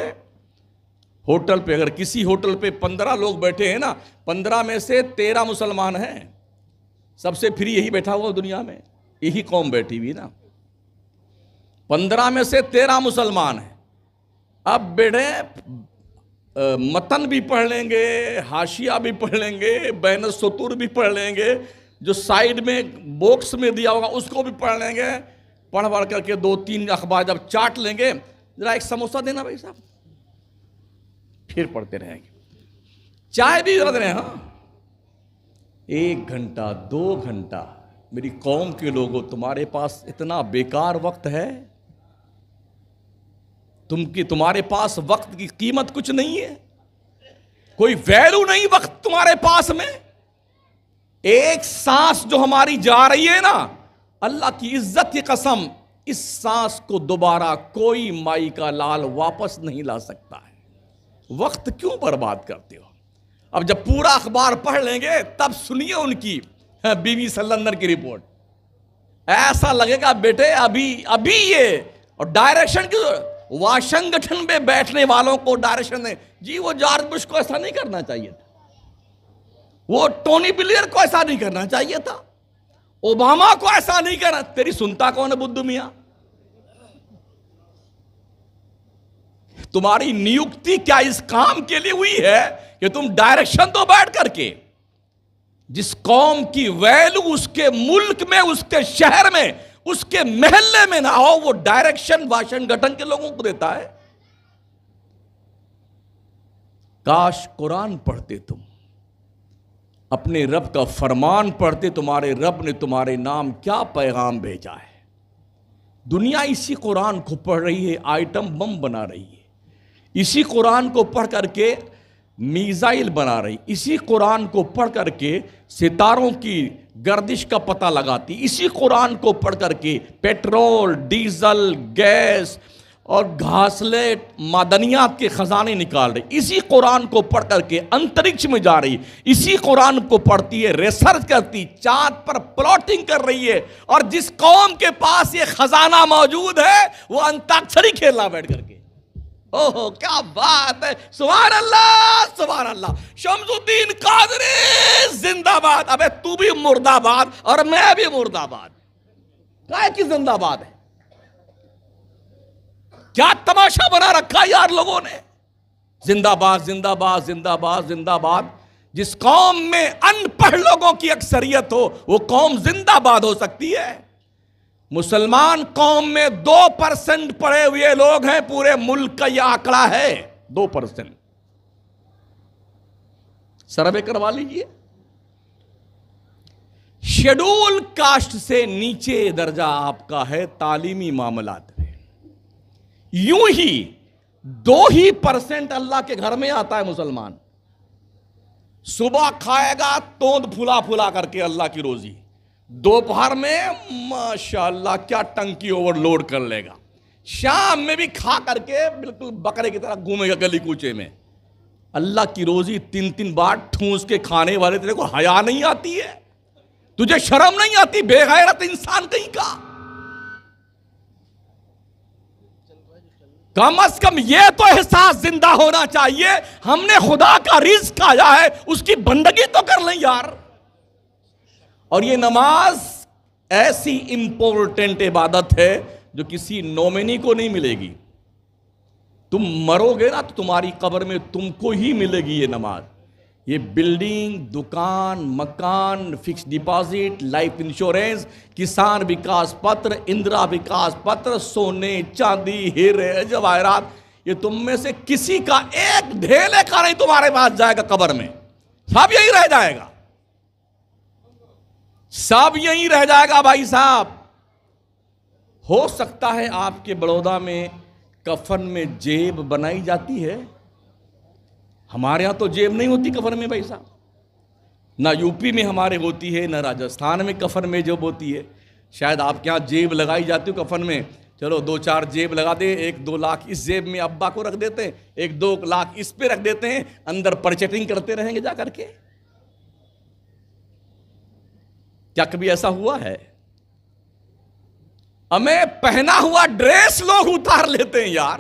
ہوٹل پہ اگر کسی ہوٹل پہ 15 لوگ بیٹھے ہیں نا، 15 میں سے 13 مسلمان ہیں، سب سے فری یہی بیٹھا ہوا دنیا میں، یہی قوم بیٹھی ہوئی نا، 15 میں سے 13 مسلمان ہیں۔ اب بیٹھے متن بھی پڑھ لیں گے، حاشیہ بھی پڑھ لیں گے، بین السطور بھی پڑھ لیں گے، جو سائیڈ میں باکس میں دیا ہوگا اس کو بھی پڑھ لیں گے، پڑھ کر کے 2-3 اخبار جب چاٹ لیں گے، ذرا ایک سموسہ دینا بھائی صاحب، پھر پڑھتے رہیں گے، چائے بھی ضرورت رہے۔ ہاں 1 گھنٹہ 2 گھنٹہ، میری قوم کے لوگوں تمہارے پاس اتنا بیکار وقت ہے، تمہارے پاس وقت کی قیمت کچھ نہیں ہے، کوئی ویلیو نہیں وقت تمہارے پاس میں۔ ایک سانس جو ہماری جا رہی ہے نا، اللہ کی عزت کی قسم، اس سانس کو دوبارہ کوئی مائی کا لال واپس نہیں لا سکتا ہے۔ وقت کیوں برباد کرتے ہو؟ اب جب پورا اخبار پڑھ لیں گے تب سنیے ان کی BBC لندن کی رپورٹ، ایسا لگے گا بیٹے ابھی یہ، اور ڈائریکشن کی واشنگٹن میں بیٹھنے والوں کو ڈائریکشن دیں، جی وہ جارج بش کو ایسا نہیں کرنا چاہیے تھا، وہ ٹونی بلیئر کو ایسا نہیں کرنا چاہیے تھا، اوباما کو ایسا نہیں کرنا۔ تیری سنتا کون ہے بدھو میاں؟ تمہاری نیوکتی کیا اس کام کے لیے ہوئی ہے کہ تم ڈائریکشن تو بیٹھ کر کے جس قوم کی ویلو اس کے ملک میں، اس کے شہر میں، اس کے محلے میں نہ ہو، وہ ڈائریکشن واشنگٹن کے لوگوں کو دیتا ہے۔ کاش قرآن پڑھتے تم، اپنے رب کا فرمان پڑھتے، تمہارے رب نے تمہارے نام کیا پیغام بھیجا ہے۔ دنیا اسی قرآن کو پڑھ رہی ہے، آئٹم بم بنا رہی ہے، اسی قرآن کو پڑھ کر کے میزائل بنا رہی، اسی قرآن کو پڑھ کر کے ستاروں کی گردش کا پتہ لگاتی، اسی قرآن کو پڑھ کر کے پیٹرول، ڈیزل، گیس اور گھاسلیٹ معدنیات کے خزانے نکال رہی، اسی قرآن کو پڑھ کر کے انترکش میں جا رہی، اسی قرآن کو پڑھتی ہے، ریسرچ کرتی، چاند پر پلاٹنگ کر رہی ہے۔ اور جس قوم کے پاس یہ خزانہ موجود ہے وہ انتاکشری کھیلنا بیٹھ کر کے۔ اوہ کیا بات ہے، سبحان اللہ سبحان اللہ۔ شمس الدین قادری زندہ باد۔ ابے تو بھی مردہ آباد اور میں بھی مردہ آباد، کائے کی زندہ باد ہے؟ کیا تماشا بنا رکھا یار لوگوں نے، زندہ باد زندہ باد زندہ باد زندہ باد۔ جس قوم میں ان پڑھ لوگوں کی اکثریت ہو وہ قوم زندہ باد ہو سکتی ہے۔ مسلمان قوم میں 2% پڑھے ہوئے لوگ ہیں، پورے ملک کا یہ آنکڑا ہے 2%۔ سروے کروا لیجئے۔ شیڈول کاسٹ سے نیچے درجہ آپ کا ہے تعلیمی معاملات میں، یوں ہی 2% اللہ کے گھر میں آتا ہے مسلمان، صبح کھائے گا توند پھلا پھلا کر کے اللہ کی روزی، دوپہر میں ماشاءاللہ کیا ٹنکی اوور لوڈ کر لے گا، شام میں بھی کھا کر کے بالکل بکرے کی طرح گھومے گا گلی کوچے میں۔ اللہ کی روزی 3 بار ٹھونس کے کھانے والے تیرے کو حیا نہیں آتی ہے؟ تجھے شرم نہیں آتی؟ بے غیرت انسان کہیں کا۔ کم از کم یہ تو احساس زندہ ہونا چاہیے، ہم نے خدا کا رزق کھایا ہے، اس کی بندگی تو کر لیں یار۔ اور یہ نماز ایسی امپورٹنٹ عبادت ہے جو کسی نومینی کو نہیں ملے گی۔ تم مرو گے نا تو تمہاری قبر میں تم کو ہی ملے گی یہ نماز۔ یہ بلڈنگ، دکان، مکان، فکس ڈپازٹ، لائف انشورنس، کسان وکاس پتر، اندرا وکاس پتر، سونے چاندی ہیرے جواہرات، یہ تم میں سے کسی کا ایک ڈھیلے کا نہیں تمہارے پاس جائے گا قبر میں، سب یہی رہ جائے گا، سب یہی رہ جائے گا بھائی صاحب۔ ہو سکتا ہے آپ کے بڑودہ میں کفن میں جیب بنائی جاتی ہے، ہمارے ہاں تو جیب نہیں ہوتی کفن میں بھائی صاحب، نہ یو پی میں ہمارے ہوتی ہے، نہ راجستھان میں کفن میں جیب ہوتی ہے۔ شاید آپ کے ہاں جیب لگائی جاتی ہو کفن میں، چلو 2-4 جیب لگا دیں، 1-2 لاکھ اس جیب میں ابا کو رکھ دیتے ہیں، 1-2 لاکھ اس پہ رکھ دیتے ہیں، اندر پرچیٹنگ کرتے رہیں گے جا کر کے۔ کیا کبھی ایسا ہوا ہے؟ ہمیں پہنا ہوا ڈریس لوگ اتار لیتے ہیں یار،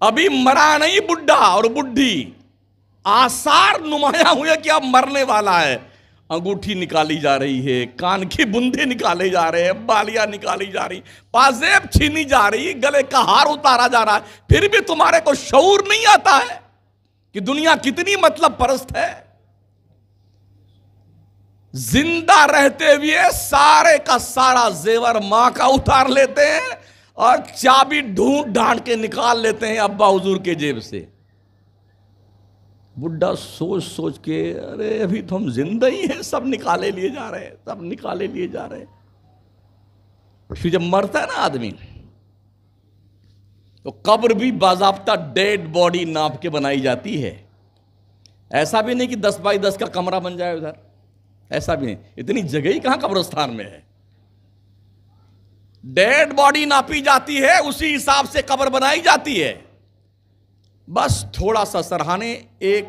ابھی مرا نہیں بڈھا اور بڈھی، آثار نمایاں ہوئے کہ اب مرنے والا ہے، انگوٹھی نکالی جا رہی ہے، کان کی بندے نکالے جا رہے ہیں، بالیاں نکالی جا رہی، پازیب چھینی جا رہی، گلے کا ہار اتارا جا رہا ہے، پھر بھی تمہارے کو شعور نہیں آتا ہے کہ دنیا کتنی مطلب پرست ہے۔ زندہ رہتے ہوئے سارے کا سارا زیور ماں کا اتار لیتے ہیں اور چابی ڈھونڈ ڈھانڈ کے نکال لیتے ہیں ابا حضور کے جیب سے۔ بڈھا سوچ سوچ کے ارے ابھی تو ہم زندہ ہی ہیں، سب نکالے لیے جا رہے ہیں، سب نکالے لیے جا رہے ہیں۔ پھر جب مرتا ہے نا آدمی تو قبر بھی باضابطہ ڈیڈ باڈی ناپ کے بنائی جاتی ہے، ایسا بھی نہیں کہ 10x10 کا کمرہ بن جائے ادھر، ایسا بھی نہیں، اتنی جگہ ہی کہاں قبرستان میں ہے، ڈیڈ باڈی ناپی جاتی ہے، اسی حساب سے قبر بنائی جاتی ہے۔ بس تھوڑا سا سرہانے ایک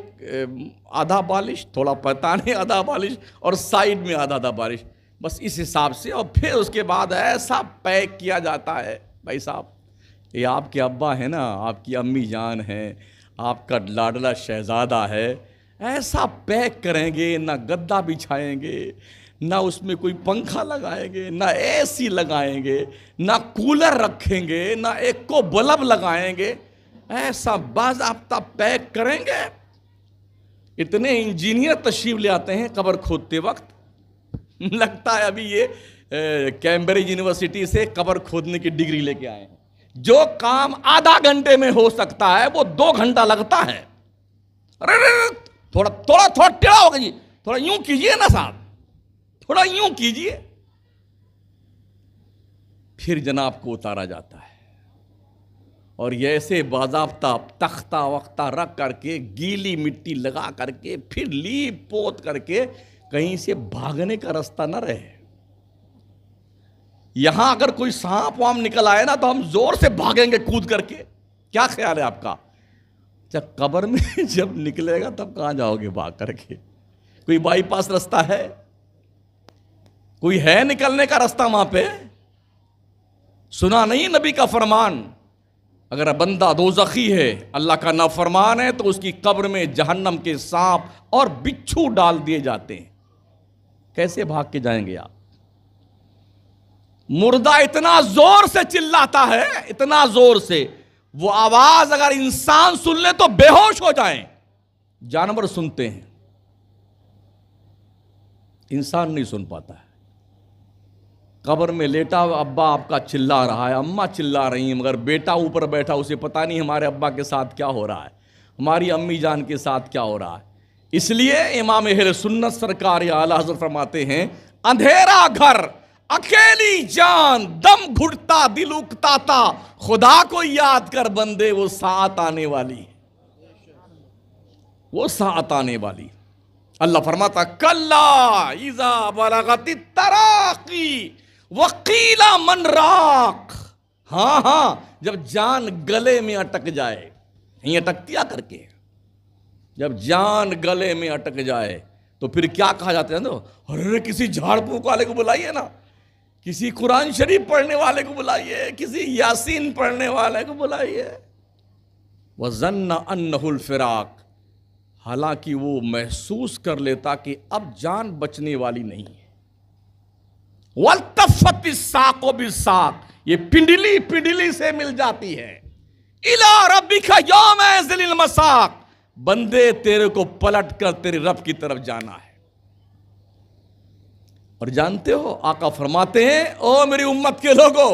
آدھا بالش، تھوڑا پتانے آدھا بالش اور سائیڈ میں آدھا بالش، بس اس حساب سے، اور پھر اس کے بعد ایسا پیک کیا جاتا ہے بھائی صاحب، یہ آپ کے ابا ہے نا، آپ کی امی جان ہے، آپ کا لاڈلا شہزادہ ہے، ایسا پیک کریں گے، نہ گدا بچھائیں گے، نہ اس میں کوئی پنکھا لگائیں گے، نہ اے سی لگائیں گے، نہ کولر رکھیں گے، نہ ایک کو بلب لگائیں گے، ایسا باضابطہ پیک کریں گے اتنے انجینئر تشریف لے آتے ہیں قبر کھودتے وقت، لگتا ہے ابھی یہ کیمبرج یونیورسٹی سے قبر کھودنے کی ڈگری لے کے آئے ہیں۔ جو کام آدھا گھنٹے میں ہو سکتا ہے وہ 2 گھنٹہ لگتا ہے۔ تھوڑا ٹیڑھا ہوگا جی، تھوڑا یوں کیجئے نا صاحب، تھوڑا یوں کیجئے، پھر جناب کو اتارا جاتا ہے، اور یہ ایسے باضابطہ تختہ وختہ رکھ کر کے، گیلی مٹی لگا کر کے، پھر لیپ پوت کر کے، کہیں سے بھاگنے کا راستہ نہ رہے۔ یہاں اگر کوئی سانپ وام نکل آئے نا تو ہم زور سے بھاگیں گے کود کر کے، کیا خیال ہے آپ کا؟ جب قبر میں جب نکلے گا تب کہاں جاؤ گے بھاگ کر کے؟ کوئی بائی پاس راستہ ہے؟ کوئی ہے نکلنے کا راستہ وہاں پہ؟ سنا نہیں نبی کا فرمان، اگر بندہ دوزخی ہے، اللہ کا نافرمان ہے، تو اس کی قبر میں جہنم کے سانپ اور بچھو ڈال دیے جاتے ہیں۔ کیسے بھاگ کے جائیں گے آپ؟ مردہ اتنا زور سے چلاتا ہے، اتنا زور سے، وہ آواز اگر انسان سن لے تو بے ہوش ہو جائیں۔ جانور سنتے ہیں، انسان نہیں سن پاتا ہے۔ قبر میں لیٹا ہوا ابا آپ کا چلا رہا ہے، اماں چلا رہی ہیں، مگر بیٹا اوپر بیٹھا، اسے پتہ نہیں ہمارے ابا کے ساتھ کیا ہو رہا ہے، ہماری امی جان کے ساتھ کیا ہو رہا ہے۔ اس لیے امام اہل سنت سرکار اعلیٰ حضرت فرماتے ہیں، اندھیرا گھر، اکیلی جان، دم گھٹتا دل اکتاتا، خدا کو یاد کر بندے، وہ ساعت آنے والی، وہ ساعت آنے والی۔ اللہ فرماتا کلا اذا بلغت التراقی وقیل من راق، ہاں جب جان گلے میں اٹک جائے، نہیں اٹکتیا کر کے، جب جان گلے میں اٹک جائے تو پھر کیا کہا جاتا ہے نا، ارے کسی جھاڑ پھونک والے کو بلائیے نا، کسی قرآن شریف پڑھنے والے کو بلائیے، کسی یاسین پڑھنے والے کو بلائیے۔ وَظَنَّ أَنَّهُ الْفِرَاقُ، حالانکہ وہ محسوس کر لیتا کہ اب جان بچنے والی نہیں ہے۔ وَالْتَفَّتِ السَّاقُ بِالسَّاقِ، یہ پنڈلی سے مل جاتی ہے۔ إِلَىٰ رَبِّكَ يَوْمَئِذٍ الْمَسَاقُ، بندے تیرے کو پلٹ کر تیرے رب کی طرف جانا ہے۔ اور جانتے ہو آقا فرماتے ہیں، او میری امت کے لوگوں،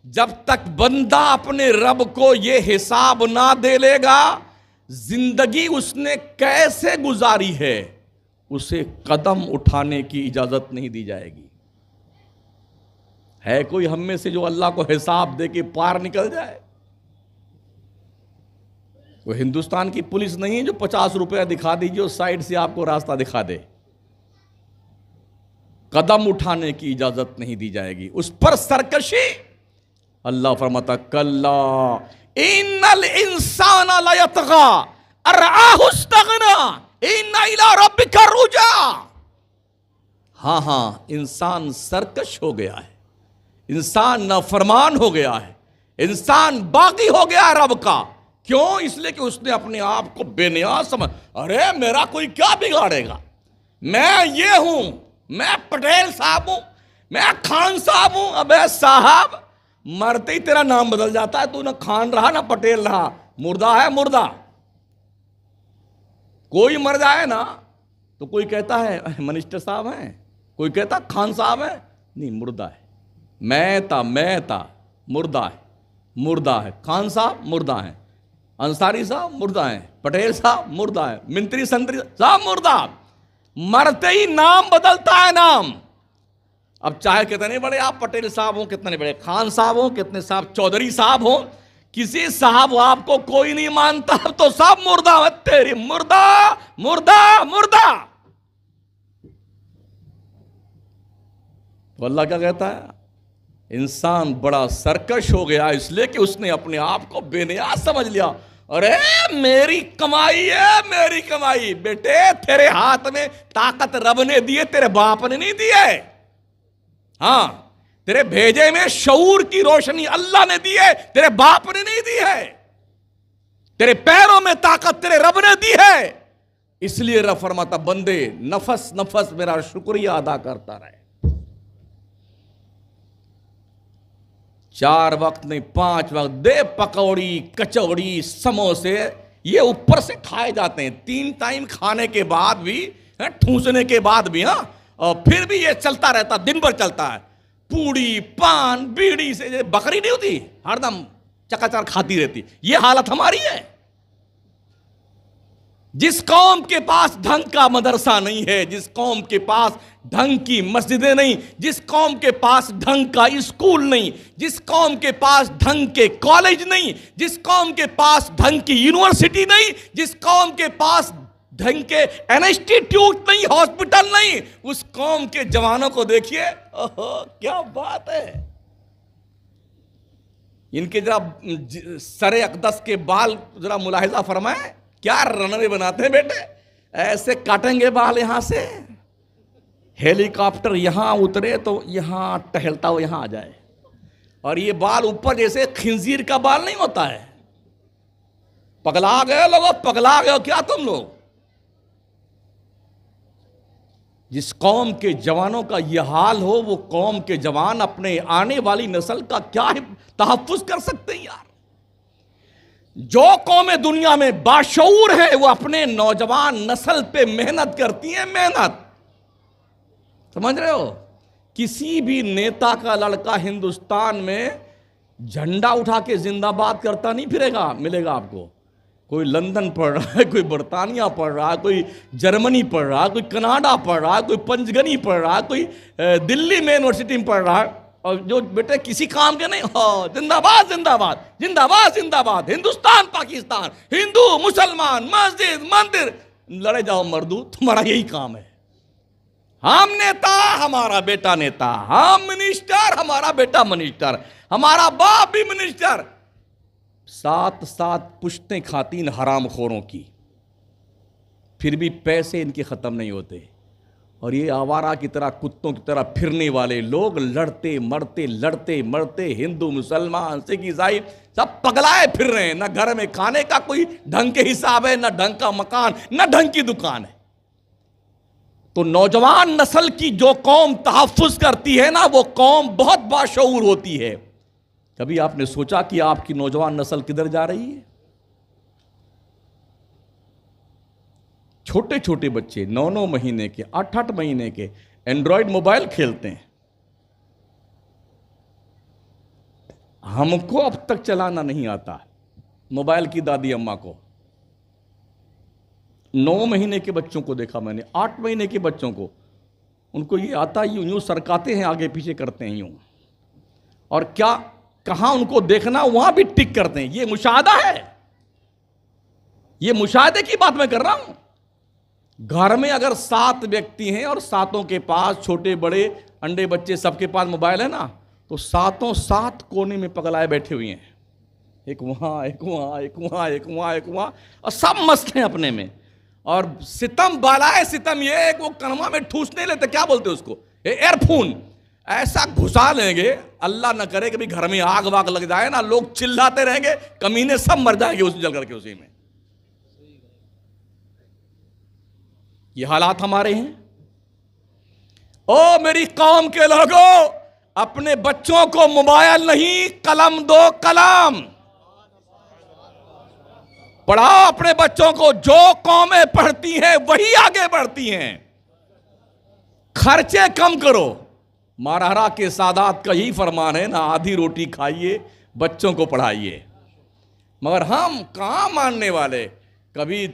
جب تک بندہ اپنے رب کو یہ حساب نہ دے لے گا زندگی اس نے کیسے گزاری ہے، اسے قدم اٹھانے کی اجازت نہیں دی جائے گی۔ ہے کوئی ہم میں سے جو اللہ کو حساب دے کے پار نکل جائے؟ وہ ہندوستان کی پولیس نہیں ہے جو 50 روپے دکھا دیجیے اور سائڈ سے آپ کو راستہ دکھا دے۔ قدم اٹھانے کی اجازت نہیں دی جائے گی، اس پر سرکشی۔ اللہ فرماتا کلا ان الانسان لیطغی ان رآہ استغنی ان الی ربک الرجعی، ہاں انسان سرکش ہو گیا ہے، انسان نافرمان ہو گیا ہے، انسان باغی ہو گیا ہے رب کا۔ کیوں؟ اس لیے کہ اس نے اپنے آپ کو بے نیاز سمجھ، ارے میرا کوئی کیا بگاڑے گا، میں یہ ہوں، میں پٹیل صاحب ہوں، میں خان صاحب ہوں۔ ابے صاحب، مرتے ہی تیرا نام بدل جاتا ہے، تو نہ خان رہا نہ پٹیل رہا، مردہ ہے مردہ۔ کوئی مر جائے نا تو کوئی کہتا ہے منسٹر صاحب ہیں، کوئی کہتا خان صاحب ہیں، نہیں مردہ ہے۔ میں تھا مردہ ہے، خان صاحب مردہ ہیں، انصاری صاحب مردہ ہیں، پٹیل صاحب مردہ ہیں، منتری سنتری صاحب مردہ۔ مرتے ہی نام بدلتا ہے نام۔ اب چاہے کتنے بڑے آپ پٹیل صاحب ہوں، کتنے بڑے خان صاحب ہوں، کتنے صاحب چودھری صاحب ہوں، کسی صاحب آپ کو کوئی نہیں مانتا، اب تو سب مردہ ہے، تیری مردہ مردہ مردہ۔ تو اللہ کیا کہتا ہے؟ انسان بڑا سرکش ہو گیا اس لیے کہ اس نے اپنے آپ کو بے نیاز سمجھ لیا۔ ارے میری کمائی ہے، میری کمائی۔ بیٹے تیرے ہاتھ میں طاقت رب نے دی ہے، تیرے باپ نے نہیں دی ہے۔ ہاں، تیرے بھیجے میں شعور کی روشنی اللہ نے دی ہے، تیرے باپ نے نہیں دی ہے۔ تیرے پیروں میں طاقت تیرے رب نے دی ہے، اس لیے رب فرماتا بندے نفس نفس میرا شکریہ ادا کرتا رہے۔ 4 وقت نہیں 5 وقت دے، پکوڑی کچوڑی سموسے، یہ اوپر سے کھائے جاتے ہیں 3 ٹائم کھانے کے بعد بھی، ٹھونسنے کے بعد بھی، ہاں، اور پھر بھی یہ چلتا رہتا، دن بھر چلتا ہے۔ پوڑی پان بیڑی سے، یہ بکری نہیں ہوتی ہر دم چکا کھاتی رہتی، یہ حالت ہماری ہے۔ جس قوم کے پاس ڈھنگ کا مدرسہ نہیں ہے، جس قوم کے پاس ڈھنگ کی مسجدیں نہیں، جس قوم کے پاس ڈھنگ کا اسکول نہیں، جس قوم کے پاس ڈھنگ کے کالج نہیں، جس قوم کے پاس ڈھنگ کی یونیورسٹی نہیں، جس قوم کے پاس ڈھنگ کے انسٹیٹیوٹ نہیں، ہاسپٹل نہیں، اس قوم کے جوانوں کو دیکھیے، کیا بات ہے۔ ان کے ذرا سر اقدس کے بال ذرا ملاحظہ فرمائیں، کیا رنوے بناتے ہیں بیٹے، ایسے کاٹیں گے بال یہاں سے، ہیلی کاپٹر یہاں اترے تو یہاں ٹہلتا ہو یہاں آ جائے، اور یہ بال اوپر جیسے خنزیر کا بال نہیں ہوتا ہے۔ پگلا گئے لوگوں، پگلا گئے ہو کیا تم لوگ؟ جس قوم کے جوانوں کا یہ حال ہو، وہ قوم کے جوان اپنے آنے والی نسل کا کیا تحفظ کر سکتے ہیں یار؟ جو قومیں دنیا میں باشعور ہیں وہ اپنے نوجوان نسل پہ محنت کرتی ہیں، محنت، سمجھ رہے ہو؟ کسی بھی نیتا کا لڑکا ہندوستان میں جھنڈا اٹھا کے زندہ باد کرتا نہیں پھرے گا، ملے گا آپ کو۔ کوئی لندن پڑھ رہا ہے، کوئی برطانیہ پڑھ رہا ہے، کوئی جرمنی پڑھ رہا ہے، کوئی کینیڈا پڑھ رہا ہے، کوئی پنجگنی پڑھ رہا ہے، کوئی دلی میں یونیورسٹی میں پڑھ رہا ہے، اور جو بیٹے کسی کام کے نہیں، زندہ باد زندہ باد زندہ باد زندہ باد، ہندوستان پاکستان، ہندو مسلمان، مسجد مندر، لڑے جاؤ مردو، تمہارا یہی کام ہے۔ ہم نیتا، ہمارا بیٹا نیتا، ہم منسٹر، ہمارا بیٹا منسٹر، ہمارا باپ بھی منسٹر، ساتھ پشتیں کھاتی ان حرام خوروں کی، پھر بھی پیسے ان کے ختم نہیں ہوتے، اور یہ آوارہ کی طرح کتوں کی طرح پھرنے والے لوگ لڑتے مرتے ہندو مسلمان سکھ عیسائی سب پگلائے پھر رہے ہیں، نہ گھر میں کھانے کا کوئی ڈھنگ کے حساب ہے، نہ ڈھنگ کا مکان، نہ ڈھنگ کی دکان ہے۔ تو نوجوان نسل کی جو قوم تحفظ کرتی ہے نا، وہ قوم بہت باشعور ہوتی ہے۔ کبھی آپ نے سوچا کہ آپ کی نوجوان نسل کدھر جا رہی ہے؟ چھوٹے چھوٹے بچے 9 مہینے کے 8 مہینے کے اینڈرائیڈ موبائل کھیلتے ہیں۔ ہم کو اب تک چلانا نہیں آتا موبائل کی دادی اماں کو۔ 9 مہینے کے بچوں کو دیکھا میں نے، 8 مہینے کے بچوں کو، ان کو یہ آتا یوں سرکاتے ہیں، آگے پیچھے کرتے ہیں یوں، اور کیا کہاں ان کو دیکھنا وہاں بھی ٹک کرتے ہیں۔ یہ مشاہدہ ہے، یہ مشاہدے کی بات میں کر رہا ہوں۔ گھر میں اگر 7 ویکتی ہیں اور 7 کے پاس، چھوٹے بڑے انڈے بچے سب کے پاس موبائل ہے نا، تو 7 کونے میں پگلائے بیٹھے ہوئے ہیں، ایک وہاں ایک وہاں ایک وہاں ایک وہاں ایک وہاں، اور سب مست ہیں اپنے میں، اور ستم بالائے ستم یہ ایک وہ کنوا میں ٹھوس نہیں لیتے، کیا بولتے اس کو، ایئر فون ایسا گھسا لیں گے، اللہ نہ کرے کہ بھی گھر میں آگ واگ لگ جائے نا، لوگ چلاتے رہیں گے، کمینے سب مر جائیں گے اس جل کر کے اسی میں۔ یہ حالات ہمارے ہیں۔ او میری قوم کے لوگوں، اپنے بچوں کو موبائل نہیں، قلم دو، قلم پڑھاؤ اپنے بچوں کو۔ جو قومیں پڑھتی ہیں وہی آگے بڑھتی ہیں۔ خرچے کم کرو، مارہرا کے سادات کا یہی فرمان ہے نا، آدھی روٹی کھائیے بچوں کو پڑھائیے۔ مگر ہم کہاں ماننے والے، کبھی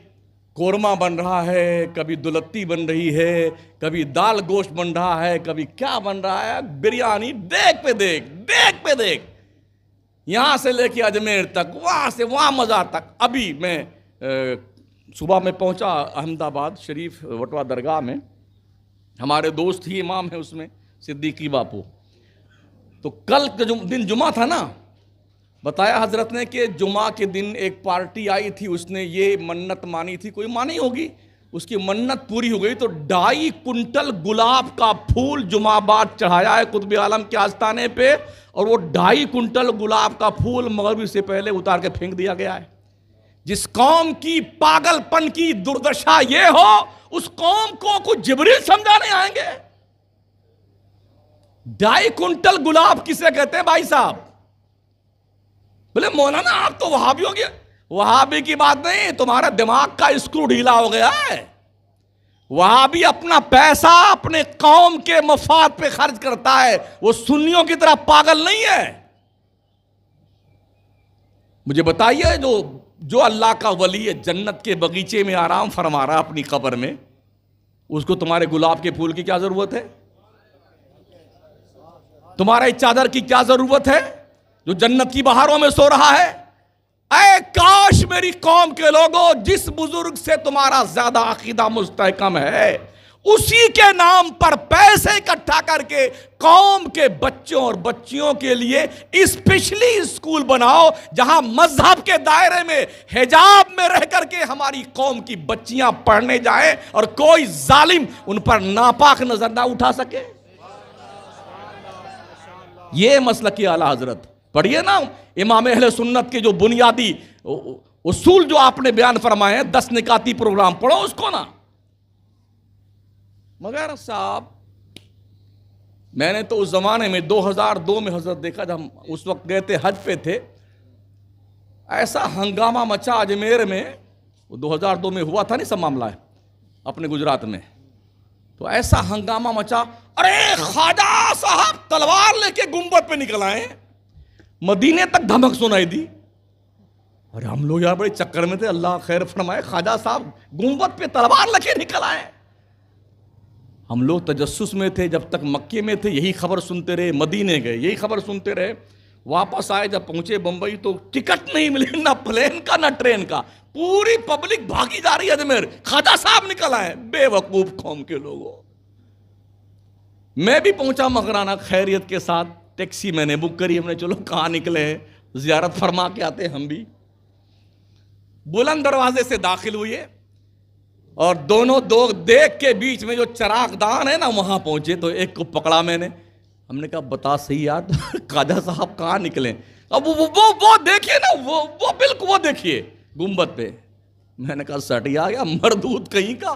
قورمہ بن رہا ہے، کبھی دلتی بن رہی ہے، کبھی دال گوشت بن رہا ہے، کبھی کیا بن رہا ہے، بریانی دیکھ پہ دیکھ، یہاں سے لے کے اجمیر تک، وہاں سے وہاں مزار تک۔ ابھی میں صبح میں پہنچا احمد آباد شریف وٹوا درگاہ میں، ہمارے دوست ہی امام ہیں اس میں، صدیقی باپو۔ تو کل دن جمعہ تھا نا، بتایا حضرت نے کہ جمعہ کے دن ایک پارٹی آئی تھی، اس نے یہ منت مانی تھی، کوئی مانی ہوگی، اس کی منت پوری ہو گئی، تو 2.5 کنٹل گلاب کا پھول جمعہ بعد چڑھایا ہے قطب عالم کے آستانے پہ، اور وہ 2.5 کنٹل گلاب کا پھول مغرب سے پہلے اتار کے پھینک دیا گیا ہے۔ جس قوم کی پاگل پن کی دردشا یہ ہو، اس قوم کو کچھ جبریل سمجھانے آئیں گے؟ 2.5 کنٹل گلاب کسے کہتے ہیں بھائی صاحب؟ بولے مولانا آپ تو وہابی ہو گیا، وہابی کی بات نہیں، تمہارا دماغ کا اسکرو ڈھیلا ہو گیا ہے. وہابی اپنا پیسہ اپنے قوم کے مفاد پہ خرچ کرتا ہے، وہ سنیوں کی طرح پاگل نہیں ہے. مجھے بتائیے جو اللہ کا ولی ہے، جنت کے باغیچے میں آرام فرما رہا اپنی قبر میں، اس کو تمہارے گلاب کے پھول کی کیا ضرورت ہے؟ تمہارے چادر کی کیا ضرورت ہے جو جنت کی بہاروں میں سو رہا ہے؟ اے کاش میری قوم کے لوگوں، جس بزرگ سے تمہارا زیادہ عقیدہ مستحکم ہے، اسی کے نام پر پیسے اکٹھا کر کے قوم کے بچوں اور بچیوں کے لیے اسپیشلی اسکول بناؤ، جہاں مذہب کے دائرے میں حجاب میں رہ کر کے ہماری قوم کی بچیاں پڑھنے جائیں اور کوئی ظالم ان پر ناپاک نظر نہ اٹھا سکے. یہ مسلک کی اعلیٰ حضرت پڑھیے نا، امام اہل سنت کے جو بنیادی اصول جو آپ نے بیان فرمائے ہیں، 10 نکاتی پروگرام پڑھو اس کو نا. مگر صاحب میں نے تو اس زمانے میں 2002 میں حضرت دیکھا، جب ہم اس وقت گئے تھے حج پہ تھے، ایسا ہنگامہ مچا اجمیر میں، 2002 میں ہوا تھا نہیں سب معاملہ ہے اپنے گجرات میں، تو ایسا ہنگامہ مچا، ارے خواجہ صاحب تلوار لے کے گنبد پہ نکل آئے، مدینے تک دھمک سنائی دی. ارے ہم لوگ یار بڑے چکر میں تھے، اللہ خیر فرمائے، خواجہ صاحب گنبد پہ تلوار لے کے نکل آئے. ہم لوگ تجسس میں تھے، جب تک مکے میں تھے یہی خبر سنتے رہے، مدینے گئے یہی خبر سنتے رہے، واپس آئے جب پہنچے بمبئی تو ٹکٹ نہیں ملے، نہ پلین کا نہ ٹرین کا، پوری پبلک بھاگی جا رہی ہے اجمیر، خواجہ صاحب نکل آئے. بے وقوف قوم کے لوگوں. میں بھی پہنچا مکرانہ خیریت کے ساتھ، ٹیکسی میں نے بک کری، ہم نے چلو کہاں نکلے ہیں، زیارت فرما کے آتے ہم بھی. بلند دروازے سے داخل ہوئے اور دونوں دیکھ کے بیچ میں جو چراغ دان ہے نا وہاں پہنچے، تو ایک کو پکڑا میں نے، ہم نے کہا بتا صحیح یار خواجہ صاحب کہاں نکلے؟ اب وہ دیکھیے نا، وہ بالکل وہ دیکھیے گنبد پہ. میں نے کہا سٹ آ گیا مردود کہیں کا.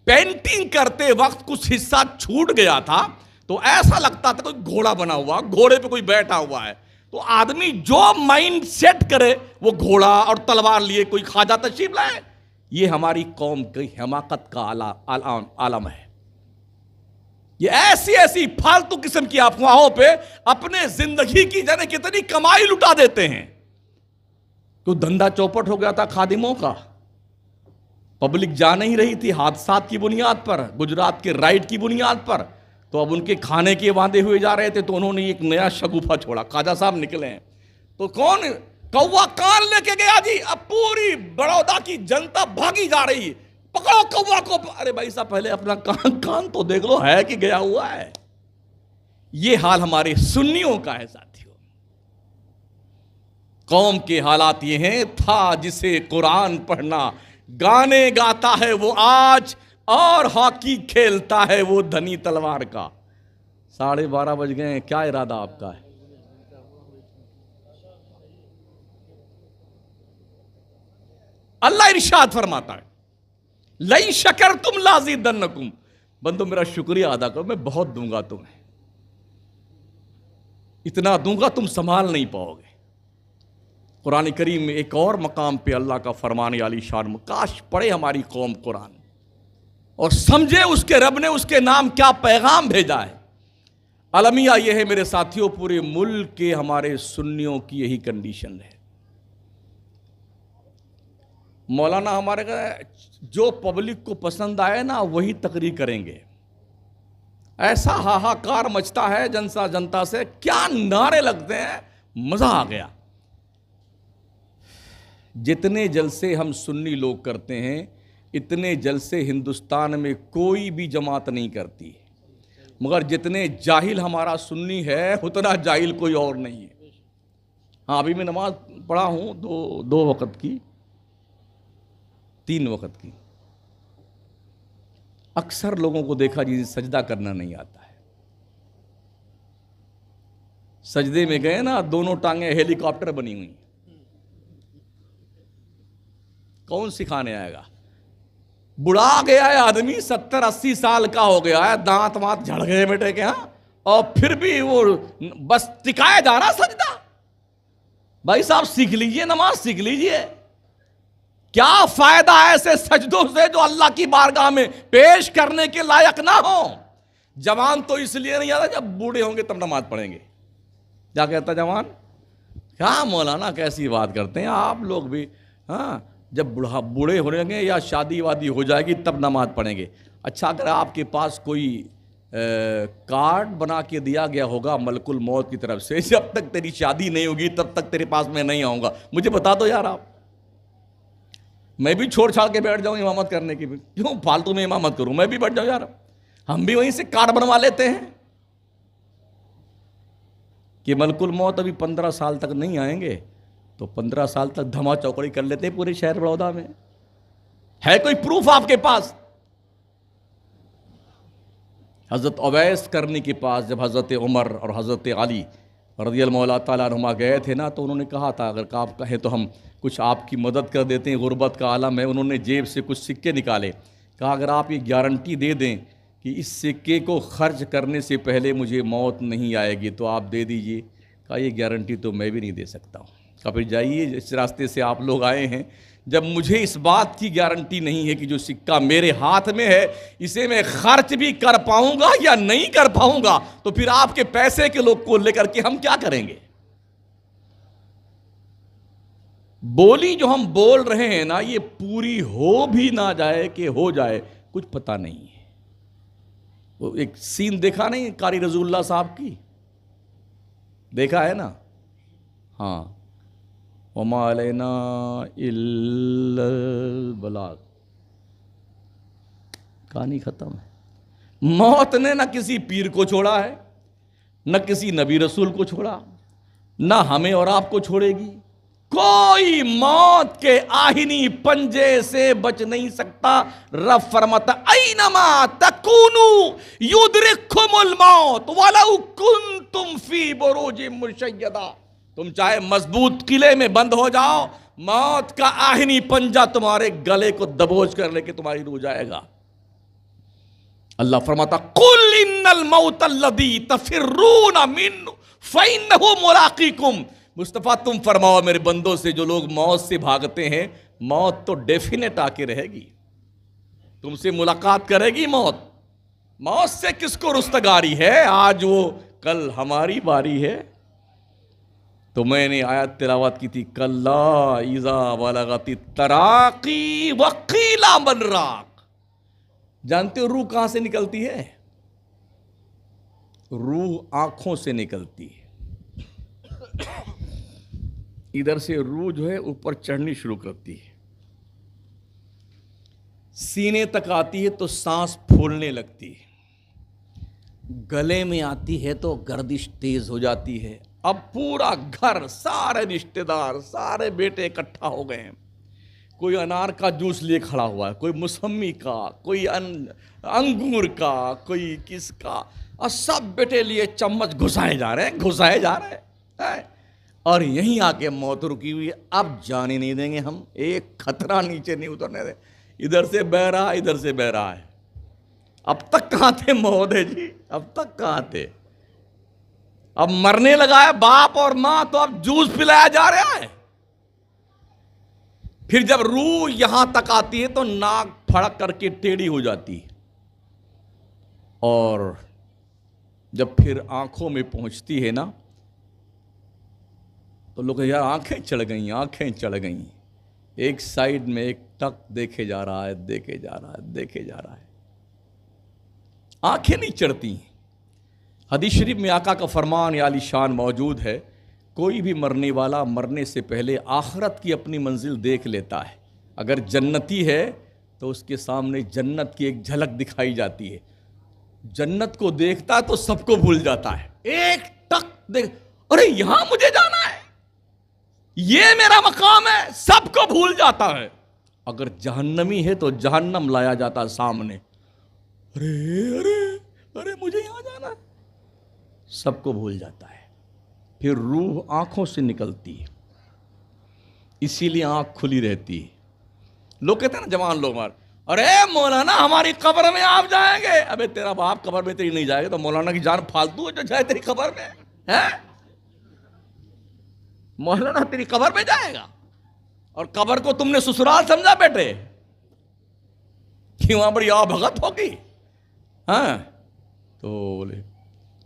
پینٹنگ کرتے وقت کچھ حصہ چھوٹ گیا تھا تو ایسا لگتا تھا کوئی گھوڑا بنا ہوا، گھوڑے پہ کوئی بیٹھا ہوا ہے. تو آدمی جو مائنڈ سیٹ کرے وہ گھوڑا اور تلوار لیے کوئی خواجہ تشریف لائے. یہ ہماری قوم کی حماقت کا عالم ہے. یہ ایسی فالتو قسم کی افواہوں پہ اپنے زندگی کی جانے کتنی کمائی لٹا دیتے ہیں. تو دھندا چوپٹ ہو گیا تھا خادموں کا، پبلک جا نہیں رہی تھی حادثات کی بنیاد پر، گجرات کے رائٹ کی بنیاد پر، تو اب ان کے کھانے کے وعدے ہوئے جا رہے تھے، تو انہوں نے ایک نیا شگوفہ چھوڑا، خواجہ صاحب نکلے ہیں. تو کون کوا کان لے کے گیا جی، اب پوری بڑودا کی جنتا بھاگی جا رہی، پکڑو کوا کو. ارے بھائی صاحب پہلے اپنا کان تو دیکھ لو ہے کہ گیا ہوا ہے. یہ حال ہمارے سنیوں کا ہے ساتھیوں. قوم کے حالات یہ ہیں، تھا جسے قرآن پڑھنا، گانے گاتا ہے وہ آج، اور ہاکی کھیلتا ہے وہ دھنی تلوار کا. 12:30 بج گئے ہیں، کیا ارادہ آپ کا ہے؟ اللہ ارشاد فرماتا ہے لَإِن شَكَرْتُمْ لَأَزِيدَنَّكُمْ، بندو میرا شکریہ ادا کرو، میں بہت دوں گا تمہیں، اتنا دوں گا تم سنبھال نہیں پاؤ گے. قرآن کریم میں ایک اور مقام پہ اللہ کا فرمان عالی شان، کاش پڑھے ہماری قوم قرآن اور سمجھے اس کے رب نے اس کے نام کیا پیغام بھیجا ہے. المیہ یہ ہے میرے ساتھیوں، پورے ملک کے ہمارے سنیوں کی یہی کنڈیشن ہے. مولانا ہمارے جو پبلک کو پسند آئے نا وہی تقریر کریں گے. ایسا ہاہاکار مچتا ہے جنتا سے، کیا نعرے لگتے ہیں، مزہ آ گیا. جتنے جلسے ہم سنی لوگ کرتے ہیں اتنے جلسے ہندوستان میں کوئی بھی جماعت نہیں کرتی، مگر جتنے جاہل ہمارا سنی ہے اتنا جاہل کوئی اور نہیں ہے. ہاں ابھی میں نماز پڑھا ہوں، دو وقت کی، 3 وقت کی. اکثر لوگوں کو دیکھا جی سجدہ کرنا نہیں آتا ہے. سجدے میں گئے نا، دونوں ٹانگیں ہیلی کاپٹر بنی ہوئی، کون سکھانے آئے گا؟ بڑھا گیا ہے آدمی، 70-80 سال کا ہو گیا ہے، دانت وانت جھڑ گئے بیٹے کے ہاں، اور پھر بھی وہ بس ٹکایا جا رہا سجدہ. بھائی صاحب سیکھ لیجئے، نماز سیکھ لیجئے. کیا فائدہ ایسے سجدوں سے جو اللہ کی بارگاہ میں پیش کرنے کے لائق نہ ہو؟ جوان تو اس لیے نہیں آتا جب بوڑھے ہوں گے تب نماز پڑھیں گے. کیا کہتا جوان؟ کیا مولانا کیسی بات کرتے ہیں آپ لوگ بھی. ہاں جب بوڑھے ہو رہیں گے یا شادی وادی ہو جائے گی تب نماز پڑھیں گے. اچھا اگر آپ کے پاس کوئی کارڈ بنا کے دیا گیا ہوگا ملک الموت کی طرف سے، جب تک تیری شادی نہیں ہوگی تب تک تیرے پاس میں نہیں آؤں گا، مجھے بتا دو یار. آپ میں بھی چھوڑ چھاڑ کے بیٹھ جاؤں امامت کرنے کی، کیوں فالتو میں امامت کروں؟ میں بھی بیٹھ جاؤں یار. ہم بھی وہیں سے کارڈ بنوا لیتے ہیں کہ ملک الموت ابھی 15 سال تک نہیں آئیں گے، تو 15 سال تک دھما چوکڑی کر لیتے ہیں پورے شہر بڑودہ میں. ہے کوئی پروف آپ کے پاس؟ حضرت اویس کرنی کے پاس جب حضرت عمر اور حضرت علی رضی اللہ تعالیٰ عنہما گئے تھے نا، تو انہوں نے کہا تھا اگر آپ کہیں تو ہم کچھ آپ کی مدد کر دیتے ہیں، غربت کا عالم ہے. انہوں نے جیب سے کچھ سکے نکالے، کہا اگر آپ یہ گارنٹی دے دیں کہ اس سکے کو خرچ کرنے سے پہلے مجھے موت نہیں آئے گی تو آپ دے دیجئے. کہا یہ گارنٹی تو میں بھی نہیں دے سکتا ہوں. کہا پھر جائیے، اس راستے سے آپ لوگ آئے ہیں، جب مجھے اس بات کی گارنٹی نہیں ہے کہ جو سکہ میرے ہاتھ میں ہے اسے میں خرچ بھی کر پاؤں گا یا نہیں کر پاؤں گا، تو پھر آپ کے پیسے کے لوگ کو لے کر کے ہم کیا کریں گے؟ بولی جو ہم بول رہے ہیں نا، یہ پوری ہو بھی نہ جائے کہ ہو جائے کچھ پتہ نہیں ہے. وہ ایک سین دیکھا نہیں قاری رضی اللہ صاحب کی؟ دیکھا ہے نا؟ ہاں، وما علینا الا البلاغ. کہانی ختم ہے. موت نے نہ کسی پیر کو چھوڑا ہے، نہ کسی نبی رسول کو چھوڑا، نہ ہمیں اور آپ کو چھوڑے گی. کوئی موت کے آہنی پنجے سے بچ نہیں سکتا. رب فرماتا اینما تکونوا یدرککم الموت ولو کنتم فی بروج مشیدہ. تم چاہے مضبوط قلعے میں بند ہو جاؤ، موت کا آہنی پنجہ تمہارے گلے کو دبوچ کر لے کے تمہاری روح جائے گا. اللہ فرماتا قل ان الموت الذی تفرون منہ فانہ ملاقیکم. مصطفیٰ تم فرماؤ میرے بندوں سے، جو لوگ موت سے بھاگتے ہیں، موت تو ڈیفینیٹ آ کے رہے گی، تم سے ملاقات کرے گی موت. موت سے کس کو رستگاری ہے؟ آج وہ کل ہماری باری ہے. تو میں نے آیت تلاوت کی تھی کلا اذا بلغت التراقی وقیل من راق. جانتے ہو روح کہاں سے نکلتی ہے؟ روح آنکھوں سے نکلتی ہے. ادھر سے روح جو ہے اوپر چڑھنی شروع کرتی ہے، سینے تک آتی ہے تو سانس پھولنے لگتی ہے، گلے میں آتی ہے تو گردش تیز ہو جاتی ہے. اب پورا گھر، سارے رشتہ دار، سارے بیٹے اکٹھا ہو گئے ہیں. کوئی انار کا جوس لیے کھڑا ہوا ہے، کوئی موسمی کا، کوئی انگور کا، کوئی کس کا، اور سب بیٹے لیے چمچ گھسائے جا رہے ہیں. اور یہیں آ کے موت رکی ہوئی ہے. اب جانے نہیں دیں گے ہم، ایک خطرہ نیچے نہیں اترنے دیں. ادھر سے بہ رہا، ادھر سے بہ رہا ہے. اب تک کہاں تھے مہودے جی؟ اب تک کہاں تھے؟ اب مرنے لگا ہے باپ اور ماں تو اب جوس پلایا جا رہا ہے. پھر جب روح یہاں تک آتی ہے تو ناک پھڑک کر کے ٹیڑھی ہو جاتی ہے، اور جب پھر آنکھوں میں پہنچتی ہے نا تو لوگ یار آنکھیں چڑھ گئیں، آنکھیں چڑھ گئیں. ایک سائیڈ میں ایک ٹک دیکھے جا رہا ہے، دیکھے جا رہا ہے، دیکھے جا رہا ہے. آنکھیں نہیں چڑھتی. حدیث شریف میں آقا کا فرمان یا علی شان موجود ہے، کوئی بھی مرنے والا مرنے سے پہلے آخرت کی اپنی منزل دیکھ لیتا ہے. اگر جنتی ہے تو اس کے سامنے جنت کی ایک جھلک دکھائی جاتی ہے. جنت کو دیکھتا ہے تو سب کو بھول جاتا ہے. ایک ٹک دیکھ، ارے یہاں مجھے جانا ہے، یہ میرا مقام ہے، سب کو بھول جاتا ہے. اگر جہنمی ہے تو جہنم لایا جاتا ہے سامنے، ارے ارے ارے مجھے یہاں جانا ہے، سب کو بھول جاتا ہے. پھر روح آنکھوں سے نکلتی ہے، اسی لیے آنکھ کھلی رہتی ہے. لوگ کہتے ہیں نا جوان لوگ، ارے مولانا ہماری قبر میں آپ جائیں گے. ابے تیرا باپ قبر میں تیری نہیں جائے گا تو مولانا کی جان فالتو ہے جو جائے تیری قبر میں ہے؟ مولانا تیری قبر میں جائے گا؟ اور قبر کو تم نے سسرال سمجھا بیٹے کہ وہاں بڑی آ بھگت ہوگی؟ ہاں تو بولے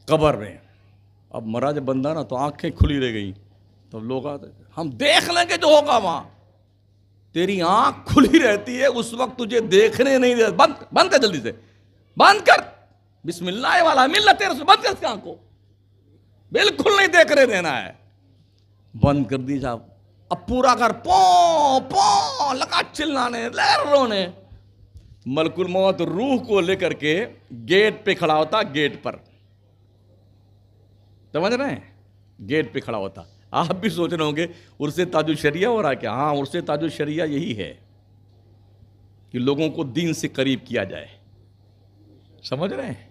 قبر میں اب مرا جب بندہ نا تو آنکھیں کھلی رہ گئی، تو لوگ آتے ہم دیکھ لیں گے جو ہوگا وہاں. تیری آنکھ کھلی رہتی ہے اس وقت تجھے دیکھنے نہیں دے. بند کر جلدی سے، بند کر. بسم اللہ والا ملت رسول، بند کر اس کی آنکھ کو، بالکل نہیں دیکھنے دینا ہے. بند کر دی صاحب. اب پورا گھر پوں پوں لگا چلانے لہر رونے. ملک الموت روح کو لے کر کے گیٹ پہ کھڑا ہوتا، گیٹ پر، سمجھ رہے ہیں؟ گیٹ پہ کھڑا ہوتا. آپ بھی سوچ رہے ہوں گے عرص تاج الشریعہ ہو رہا ہے کیا؟ ہاں، عرص تاج الشریعہ یہی ہے کہ لوگوں کو دین سے قریب کیا جائے. سمجھ رہے ہیں؟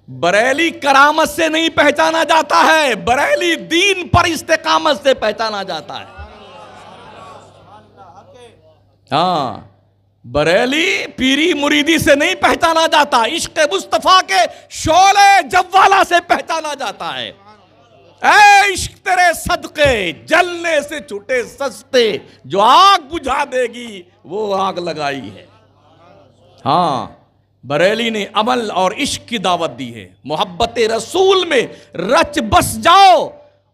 بریلی کرامت سے نہیں پہچانا جاتا ہے، بریلی دین پر استقامت سے پہچانا جاتا ہے. ہاں، بریلی پیری مریدی سے نہیں پہچانا جاتا، عشق مصطفیٰ کے شعلے جوالا سے پہچانا جاتا ہے. اے عشق تیرے صدقے جلنے سے چھوٹے سستے، جو آگ بجھا دے گی وہ آگ لگائی ہے. ہاں، بریلی نے عمل اور عشق کی دعوت دی ہے. محبت رسول میں رچ بس جاؤ،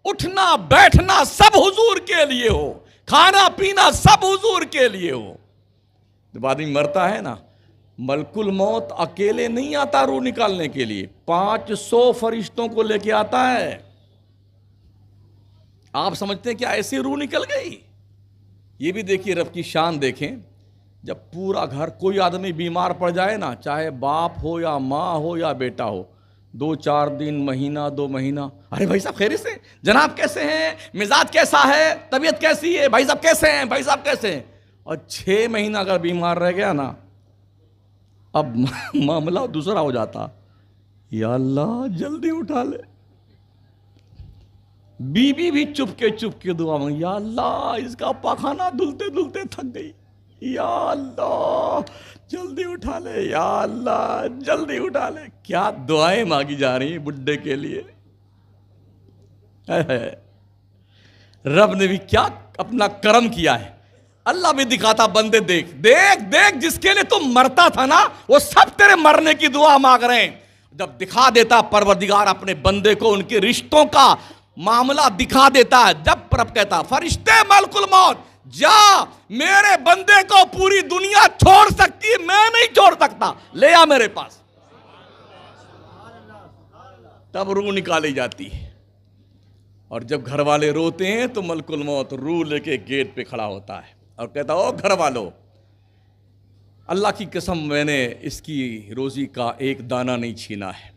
اٹھنا بیٹھنا سب حضور کے لیے ہو، کھانا پینا سب حضور کے لیے ہو. جب آدمی مرتا ہے نا، ملک الموت اکیلے نہیں آتا روح نکالنے کے لیے، 500 فرشتوں کو لے کے آتا ہے. آپ سمجھتے ہیں کہ ایسی روح نکل گئی؟ یہ بھی دیکھیے، رب کی شان دیکھیں. جب پورا گھر کوئی آدمی بیمار پڑ جائے نا، چاہے باپ ہو یا ماں ہو یا بیٹا ہو، 2-4 دن، مہینہ 2 مہینہ، ارے بھائی صاحب خیریت سے؟ جناب کیسے ہیں؟ مزاج کیسا ہے؟ طبیعت کیسی ہے؟ بھائی صاحب کیسے ہیں؟ بھائی صاحب کیسے ہیں؟ اور 6 مہینہ اگر بیمار رہ گیا نا، اب معاملہ دوسرا ہو جاتا. یا اللہ جلدی اٹھا لے. بیوی بھی چپ کے دعا مانگی، یا اللہ اس کا پاخانہ دھلتے دھلتے تھک گئی، یا اللہ جلدی اٹھا لے، یا اللہ جلدی اٹھا لے. کیا دعائیں مانگی جا رہی ہیں بڈھے کے لیے. رب نے بھی کیا اپنا کرم کیا ہے. اللہ بھی دکھاتا، بندے دیکھ دیکھ دیکھ، جس کے لیے تم مرتا تھا نا وہ سب تیرے مرنے کی دعا مانگ رہے ہیں. جب دکھا دیتا پروردگار اپنے بندے کو ان کے رشتوں کا معاملہ دکھا دیتا ہے، جب رب کہتا فرشتے ملک الموت جا، میرے بندے کو پوری دنیا چھوڑ سکتی ہے، میں نہیں چھوڑ سکتا، لے آ میرے پاس. تب روح نکالی جاتی ہے. اور جب گھر والے روتے ہیں تو ملک الموت روح لے کے گیٹ پہ کھڑا ہوتا ہے اور کہتا او گھر والو، اللہ کی قسم میں نے اس کی روزی کا ایک دانہ نہیں چھینا ہے،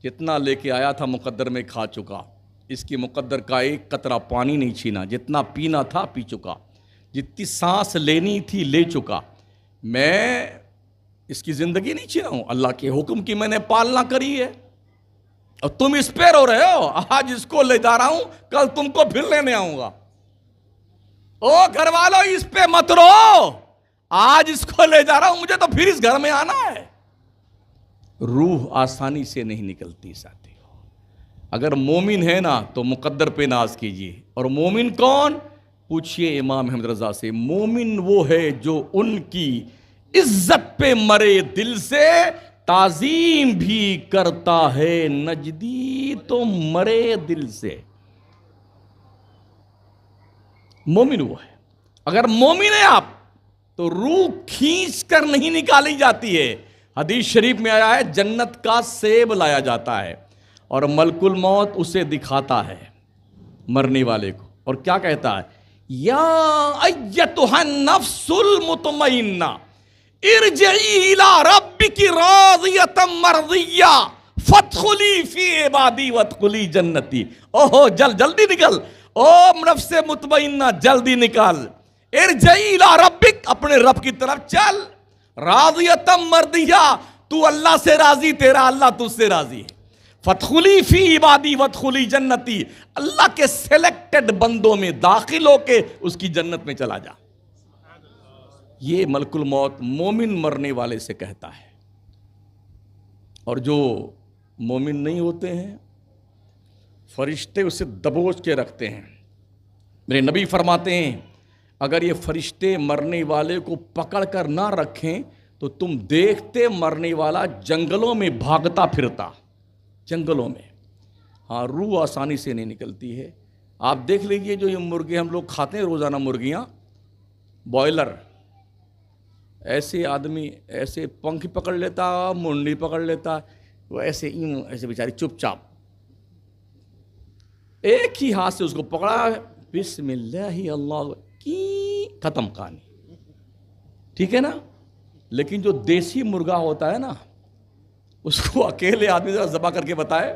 جتنا لے کے آیا تھا مقدر میں کھا چکا، اس کی مقدر کا ایک قطرہ پانی نہیں چھینا، جتنا پینا تھا پی چکا، جتنی سانس لینی تھی لے چکا، میں اس کی زندگی نہیں چھینا ہوں، اللہ کے حکم کی میں نے پالنا کری ہے. اور تم اس پہ رو رہے ہو، آج اس کو لے جا رہا ہوں، کل تم کو پھر لینے آؤں گا. او گھر والو اس پہ مت رو، آج اس کو لے جا رہا ہوں، مجھے تو پھر اس گھر میں آنا ہے. روح آسانی سے نہیں نکلتی ساتھی. اگر مومن ہے نا تو مقدر پہ ناز کیجئے. اور مومن کون؟ پوچھئے امام احمد رضا سے. مومن وہ ہے جو ان کی عزت پہ مرے دل سے، تعظیم بھی کرتا ہے نجدی تو مرے دل سے. مومن وہ ہے. اگر مومن ہے آپ تو روح کھینچ کر نہیں نکالی جاتی ہے. حدیث شریف میں آیا ہے جنت کا سیب لایا جاتا ہے اور ملک الموت اسے دکھاتا ہے مرنے والے کو، اور کیا کہتا ہے؟ یا ایتھا النفس المطمئنہ ارجعی الی ربک راضیۃ مرضیہ فادخلی فی عبادی وادخلی جنتی. اوہ جلدی نکل، او نفس مطمئنہ جلدی نکال. ارجعی الی ربک، اپنے رب کی طرف چل. راضیۃ مرضیہ، تو اللہ سے راضی، تیرا اللہ تجھ سے راضی ہے. فادخلی فی عبادی وادخلی جنتی، اللہ کے سلیکٹڈ بندوں میں داخل ہو کے اس کی جنت میں چلا جا. یہ ملک الموت مومن مرنے والے سے کہتا ہے. اور جو مومن نہیں ہوتے ہیں فرشتے اسے دبوچ کے رکھتے ہیں. میرے نبی فرماتے ہیں اگر یہ فرشتے مرنے والے کو پکڑ کر نہ رکھیں تو تم دیکھتے مرنے والا جنگلوں میں بھاگتا پھرتا، جنگلوں میں۔ ہاں، روح آسانی سے نہیں نکلتی ہے۔ آپ دیکھ لیجئے جو یہ مرغے ہم لوگ کھاتے ہیں روزانہ، مرغیاں، بوائلر، ایسے آدمی ایسے پنکھ پکڑ لیتا، منڈی پکڑ لیتا، وہ ایسے ایسے بیچاری چپ چاپ، ایک ہی ہاتھ سے اس کو پکڑا، بسم اللہ اللہ کی، ختم کہانی، ٹھیک ہے نا۔ لیکن جو دیسی مرغا ہوتا ہے نا، اس کو اکیلے آدمی ذرا ذبح کر کے بتائے،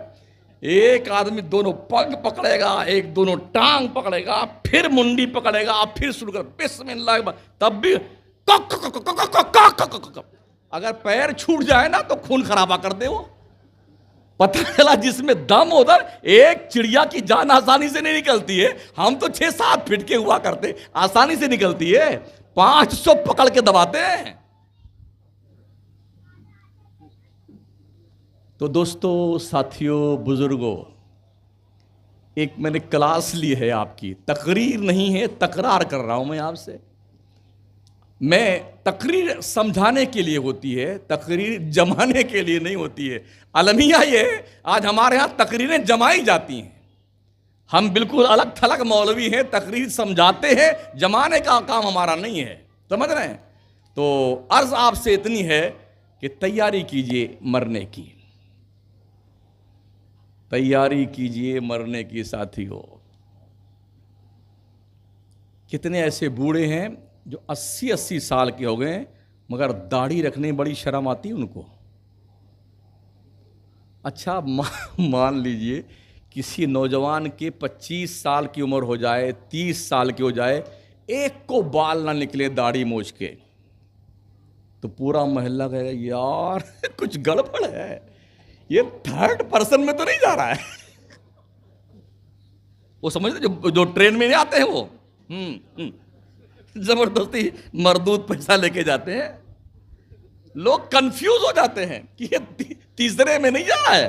ایک آدمی دونوں پگ پکڑے گا، ایک دونوں ٹانگ پکڑے گا، پھر منڈی پکڑے گا، پھر شروع کر بسم اللہ، تب بھی اگر پیر چھوٹ جائے نا تو خون خرابہ کر دے وہ۔ پتہ چلا جس میں دم ادھر ایک چڑیا کی جان آسانی سے نہیں نکلتی ہے، ہم تو 6-7 فٹ کے ہوا کرتے، آسانی سے نکلتی ہے، 500 پکڑ کے دباتے ہیں۔ تو دوستو، ساتھیوں، بزرگوں، ایک میں نے کلاس لی ہے، آپ کی تقریر نہیں ہے، تکرار کر رہا ہوں میں آپ سے۔ میں تقریر سمجھانے کے لیے ہوتی ہے، تقریر جمانے کے لیے نہیں ہوتی ہے۔ المیہ یہ آج ہمارے ہاں تقریریں جمائی جاتی ہیں، ہم بالکل الگ تھلگ مولوی ہیں، تقریر سمجھاتے ہیں، جمانے کا کام ہمارا نہیں ہے، سمجھ رہے ہیں؟ تو عرض آپ سے اتنی ہے کہ تیاری کیجئے مرنے کی، تیاری کیجئے مرنے کی ساتھیوں۔ کتنے ایسے بوڑھے ہیں جو 80 سال کے ہو گئے ہیں، مگر داڑھی رکھنے بڑی شرم آتی ان کو۔ اچھا مان لیجئے کسی نوجوان کے 25 سال کی عمر ہو جائے، 30 سال کی ہو جائے، ایک کو بال نہ نکلے داڑھی موچھ کے، تو پورا محلہ کہے گا یار کچھ گڑبڑ ہے، یہ 3rd پرسن میں تو نہیں جا رہا ہے۔ وہ سمجھتے جو ٹرین میں نہیں آتے ہیں وہ زبردستی مردود پیسہ لے کے جاتے ہیں، لوگ کنفیوز ہو جاتے ہیں کہ یہ تیسرے میں نہیں جا رہا ہے۔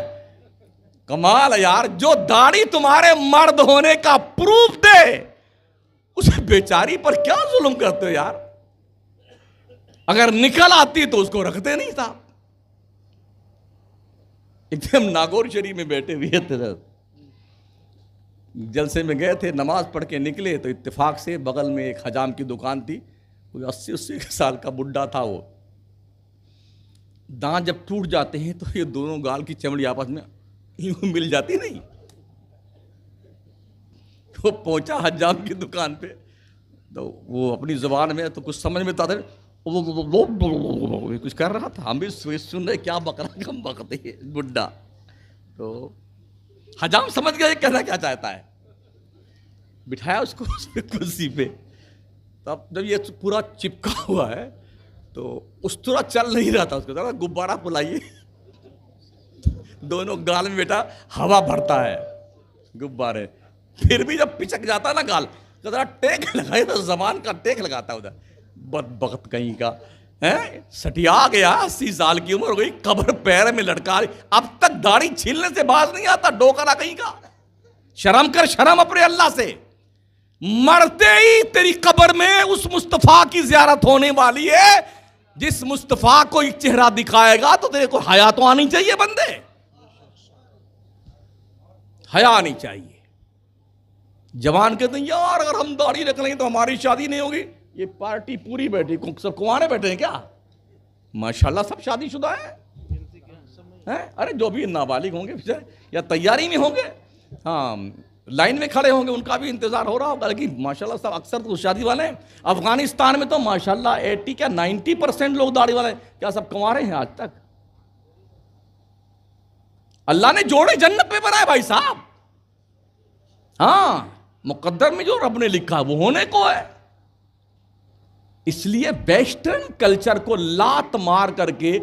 کمال ہے یار، جو داڑھی تمہارے مرد ہونے کا پروف دے اس بیچاری پر کیا ظلم کرتے ہو یار؟ اگر نکل آتی تو اس کو رکھتے نہیں تھا۔ ایک دم ناگور شریف میں بیٹھے ہوئے تھے، جلسے میں گئے تھے، نماز پڑھ کے نکلے تو اتفاق سے بغل میں ایک حجام کی دکان تھی، کوئی 80 سال کا بڈھا تھا، وہ دانت جب ٹوٹ جاتے ہیں تو یہ دونوں گال کی چمڑی آپس میں یوں مل جاتی نہیں۔ وہ پہنچا حجام کی دکان پہ تو وہ اپنی زبان میں تو کچھ سمجھ میں تھا، کچھ کر رہا تھا، ہم بھی سن رہے کیا بک رہا، کم بکتے بڈھا۔ تو حجام سمجھ گیا یہ کہنا کیا چاہتا ہے، بٹھایا اس کو کرسی پہ۔ تب جب یہ پورا چپکا ہوا ہے تو اس طرح چل نہیں رہا تھا، اس کو غبارہ پلائیے، دونوں گال میں بیٹا ہوا بھرتا ہے غبارے، پھر بھی جب پچک جاتا نا گال ذرا ٹیک لگائے تو زبان کا ٹیک لگاتا ادھر، بدبخت کہیں کا سٹیا گیا، 80 سال کی عمر ہو گئی، قبر پیر میں لٹکا، اب تک داڑھی چھیلنے سے باز نہیں آتا، ڈوکرا کہیں کا۔ شرم کر، شرم اپنے اللہ سے، مرتے ہی تیری قبر میں اس مصطفیٰ کی زیارت ہونے والی ہے، جس مصطفیٰ کو ایک چہرہ دکھائے گا تو تیرے کو حیا تو آنی چاہیے بندے، حیا آنی چاہیے۔ جوان کہتے ہیں یار اگر ہم داڑھی رکھ لیں تو ہماری شادی نہیں ہوگی، یہ پارٹی پوری بیٹھی، سب کنوارے بیٹھے ہیں کیا؟ ماشاءاللہ سب شادی شدہ ہیں، ارے جو بھی نابالغ ہوں گے یا تیاری میں ہوں گے، ہاں لائن میں کھڑے ہوں گے، ان کا بھی انتظار ہو رہا ہوگا، لیکن ماشاءاللہ سب اکثر تو شادی والے ہیں۔ افغانستان میں تو ماشاءاللہ 80 کیا 90% لوگ داڑھی والے ہیں، کیا سب کنوارے ہیں آج تک؟ اللہ نے جوڑے جنت پہ بنائے بھائی صاحب، ہاں مقدر میں جو رب نے لکھا وہ ہونے کو ہے۔ اس لیے ویسٹرن کلچر کو لات مار کر کے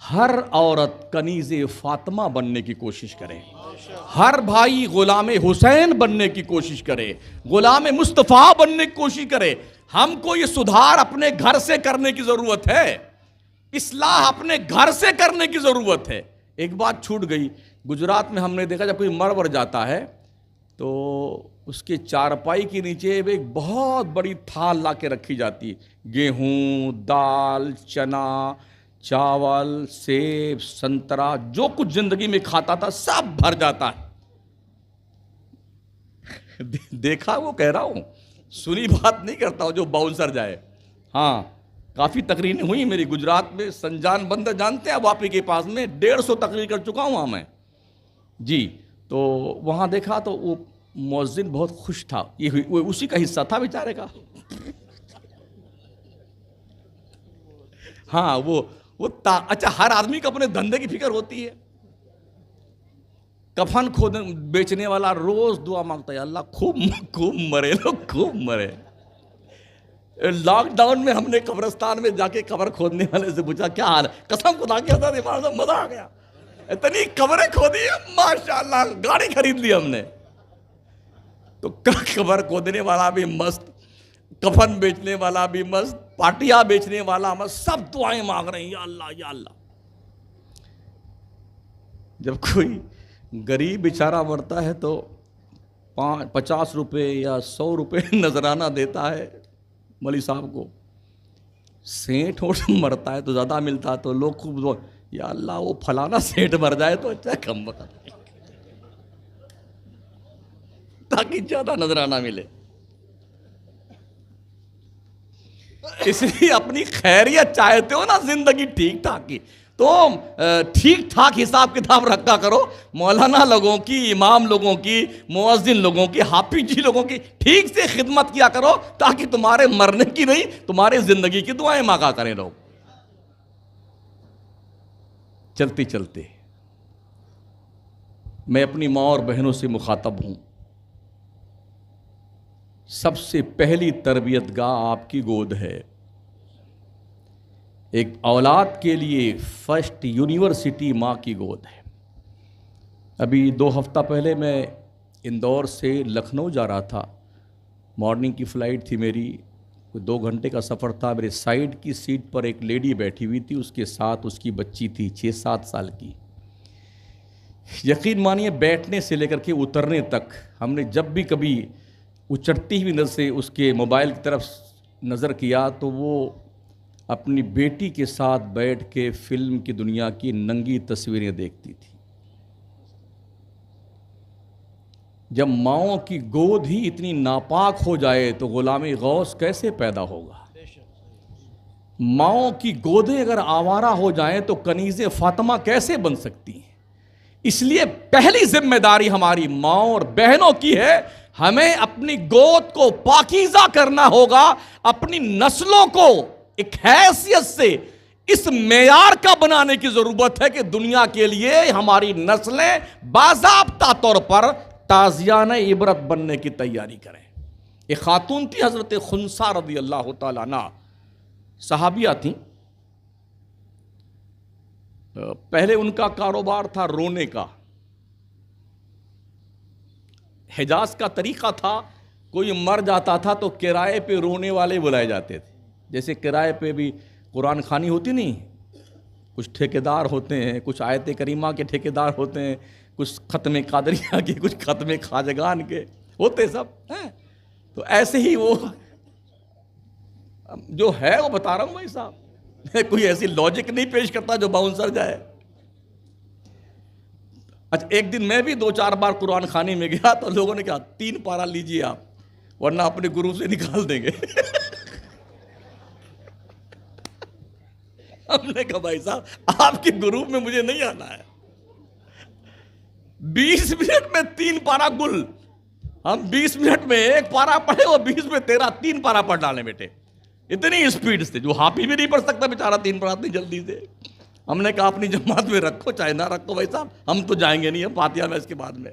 ہر عورت کنیز فاطمہ بننے کی کوشش کرے، ہر بھائی غلام حسین بننے کی کوشش کرے، غلام مصطفیٰ بننے کی کوشش کرے۔ ہم کو یہ سدھار اپنے گھر سے کرنے کی ضرورت ہے، اصلاح اپنے گھر سے کرنے کی ضرورت ہے۔ ایک بات چھوٹ گئی، گجرات میں ہم نے دیکھا جب کوئی مر ور جاتا ہے تو اس کے چارپائی کے نیچے ایک بہت بڑی تھال لا کے رکھی جاتی ہے، گیہوں، دال، چنا، چاول، سیب، سنترا، جو کچھ زندگی میں کھاتا تھا سب بھر جاتا ہے۔ دیکھا وہ کہہ رہا ہوں، سنی بات نہیں کرتا ہوں جو باؤنسر جائے۔ ہاں کافی تقریریں ہوئی میری گجرات میں، سنجان بندر جانتے ہیں واپی کے پاس میں، 150 تقریر کر چکا ہوں وہاں میں جی۔ تو وہاں دیکھا تو وہ مؤذن بہت خوش تھا، یہ اسی کا حصہ تھا بیچارے کا۔ ہاں اچھا، ہر آدمی کو اپنے دھندے کی فکر ہوتی ہے۔ کفن بیچنے والا روز دعا مانگتا ہے، اللہ خوب مرے لوگ، خوب مرے۔ لاک ڈاؤن میں ہم نے قبرستان میں جا کے قبر کھودنے والے سے پوچھا کیا حال ہے، قسم خدا کی حضرت امام صاحب مزہ آ گیا، اتنی قبریں کھودی ہیں ماشاءاللہ، گاڑی خرید لی ہم نے۔ تو قبر کھودنے والا بھی مست، کفن بیچنے والا بھی مست، پاٹیا بیچنے والا مست، سب دعائیں مانگ رہے ہیں یا اللہ یا اللہ۔ جب کوئی غریب بیچارہ مرتا ہے تو 50 روپے یا 100 روپے نذرانہ دیتا ہے مولوی صاحب کو، سینٹ ہوٹ مرتا ہے تو زیادہ ملتا ہے، تو لوگ خوب یا اللہ وہ فلانا سینٹ مر جائے تو اچھا کم بتا، تاکہ زیادہ نذرانہ ملے۔ اس لیے اپنی خیریت چاہتے ہو نا زندگی ٹھیک ٹھاک کی، تو ٹھیک ٹھاک حساب کتاب رکھا کرو، مولانا لوگوں کی، امام لوگوں کی، مؤذن لوگوں کی، حافظ جی لوگوں کی ٹھیک سے خدمت کیا کرو، تاکہ تمہارے مرنے کی نہیں تمہارے زندگی کی دعائیں مانگا کریں لوگ۔ چلتے چلتے میں اپنی ماں اور بہنوں سے مخاطب ہوں، سب سے پہلی تربیت گاہ آپ کی گود ہے۔ ایک اولاد کے لیے فرسٹ یونیورسٹی ماں کی گود ہے۔ ابھی 2 ہفتہ پہلے میں اندور سے لکھنؤ جا رہا تھا، مارننگ کی فلائٹ تھی میری، 2 گھنٹے کا سفر تھا۔ میرے سائیڈ کی سیٹ پر ایک لیڈی بیٹھی ہوئی تھی، اس کے ساتھ اس کی بچی تھی 6-7 سال کی۔ یقین مانیے بیٹھنے سے لے کر کے اترنے تک ہم نے جب بھی کبھی اچھڑتی ہوئی نظر سے اس کے موبائل کی طرف نظر کیا تو وہ اپنی بیٹی کے ساتھ بیٹھ کے فلم کی دنیا کی ننگی تصویریں دیکھتی تھی۔ جب ماؤں کی گود ہی اتنی ناپاک ہو جائے تو غلام غوث کیسے پیدا ہوگا؟ ماؤں کی گودیں اگر آوارہ ہو جائیں تو کنیز فاطمہ کیسے بن سکتی ہیں؟ اس لیے پہلی ذمہ داری ہماری ماؤں اور بہنوں کی ہے، ہمیں اپنی گود کو پاکیزہ کرنا ہوگا، اپنی نسلوں کو ایک حیثیت سے اس معیار کا بنانے کی ضرورت ہے کہ دنیا کے لیے ہماری نسلیں باضابطہ طور پر تازیانہ عبرت بننے کی تیاری کریں۔ ایک خاتون تھی حضرت خنسا رضی اللہ تعالیٰ عنہ، صحابیہ تھیں۔ پہلے ان کا کاروبار تھا رونے کا۔ حجاز کا طریقہ تھا، کوئی مر جاتا تھا تو کرائے پہ رونے والے بلائے جاتے تھے، جیسے کرائے پہ بھی قرآن خوانی ہوتی نہیں، کچھ ٹھیکیدار ہوتے ہیں، کچھ آیت کریمہ کے ٹھیکیدار ہوتے ہیں، کچھ ختم قادریہ کے، کچھ ختم خواجگان کے ہوتے سب ہیں۔ تو ایسے ہی وہ جو ہے وہ بتا رہا ہوں بھائی صاحب، کوئی ایسی لاجک نہیں پیش کرتا جو باؤنسر جائے۔ اچھا ایک دن میں بھی 2-4 بار قرآن خوانی میں گیا تو لوگوں نے کہا 3 پارہ لیجئے آپ ورنہ اپنے گروپ سے نکال دیں گے۔ ہم نے کہا بھائی صاحب آپ کے گروپ میں مجھے نہیں آنا ہے، 20 منٹ میں 3 پارہ گل، ہم 20 منٹ میں 1 پارہ پڑھے اور 20 میں 3 پارہ پڑھ ڈالیں بیٹے، اتنی اسپیڈ سے، جو حافظ بھی نہیں پڑھ سکتا بیچارہ 3 پارہ اتنی جلدی سے۔ ہم نے کہا اپنی جماعت میں رکھو چاہے نہ رکھو بھائی صاحب، ہم تو جائیں گے نہیں، ہم فاتحہ میں اس کے بعد میں۔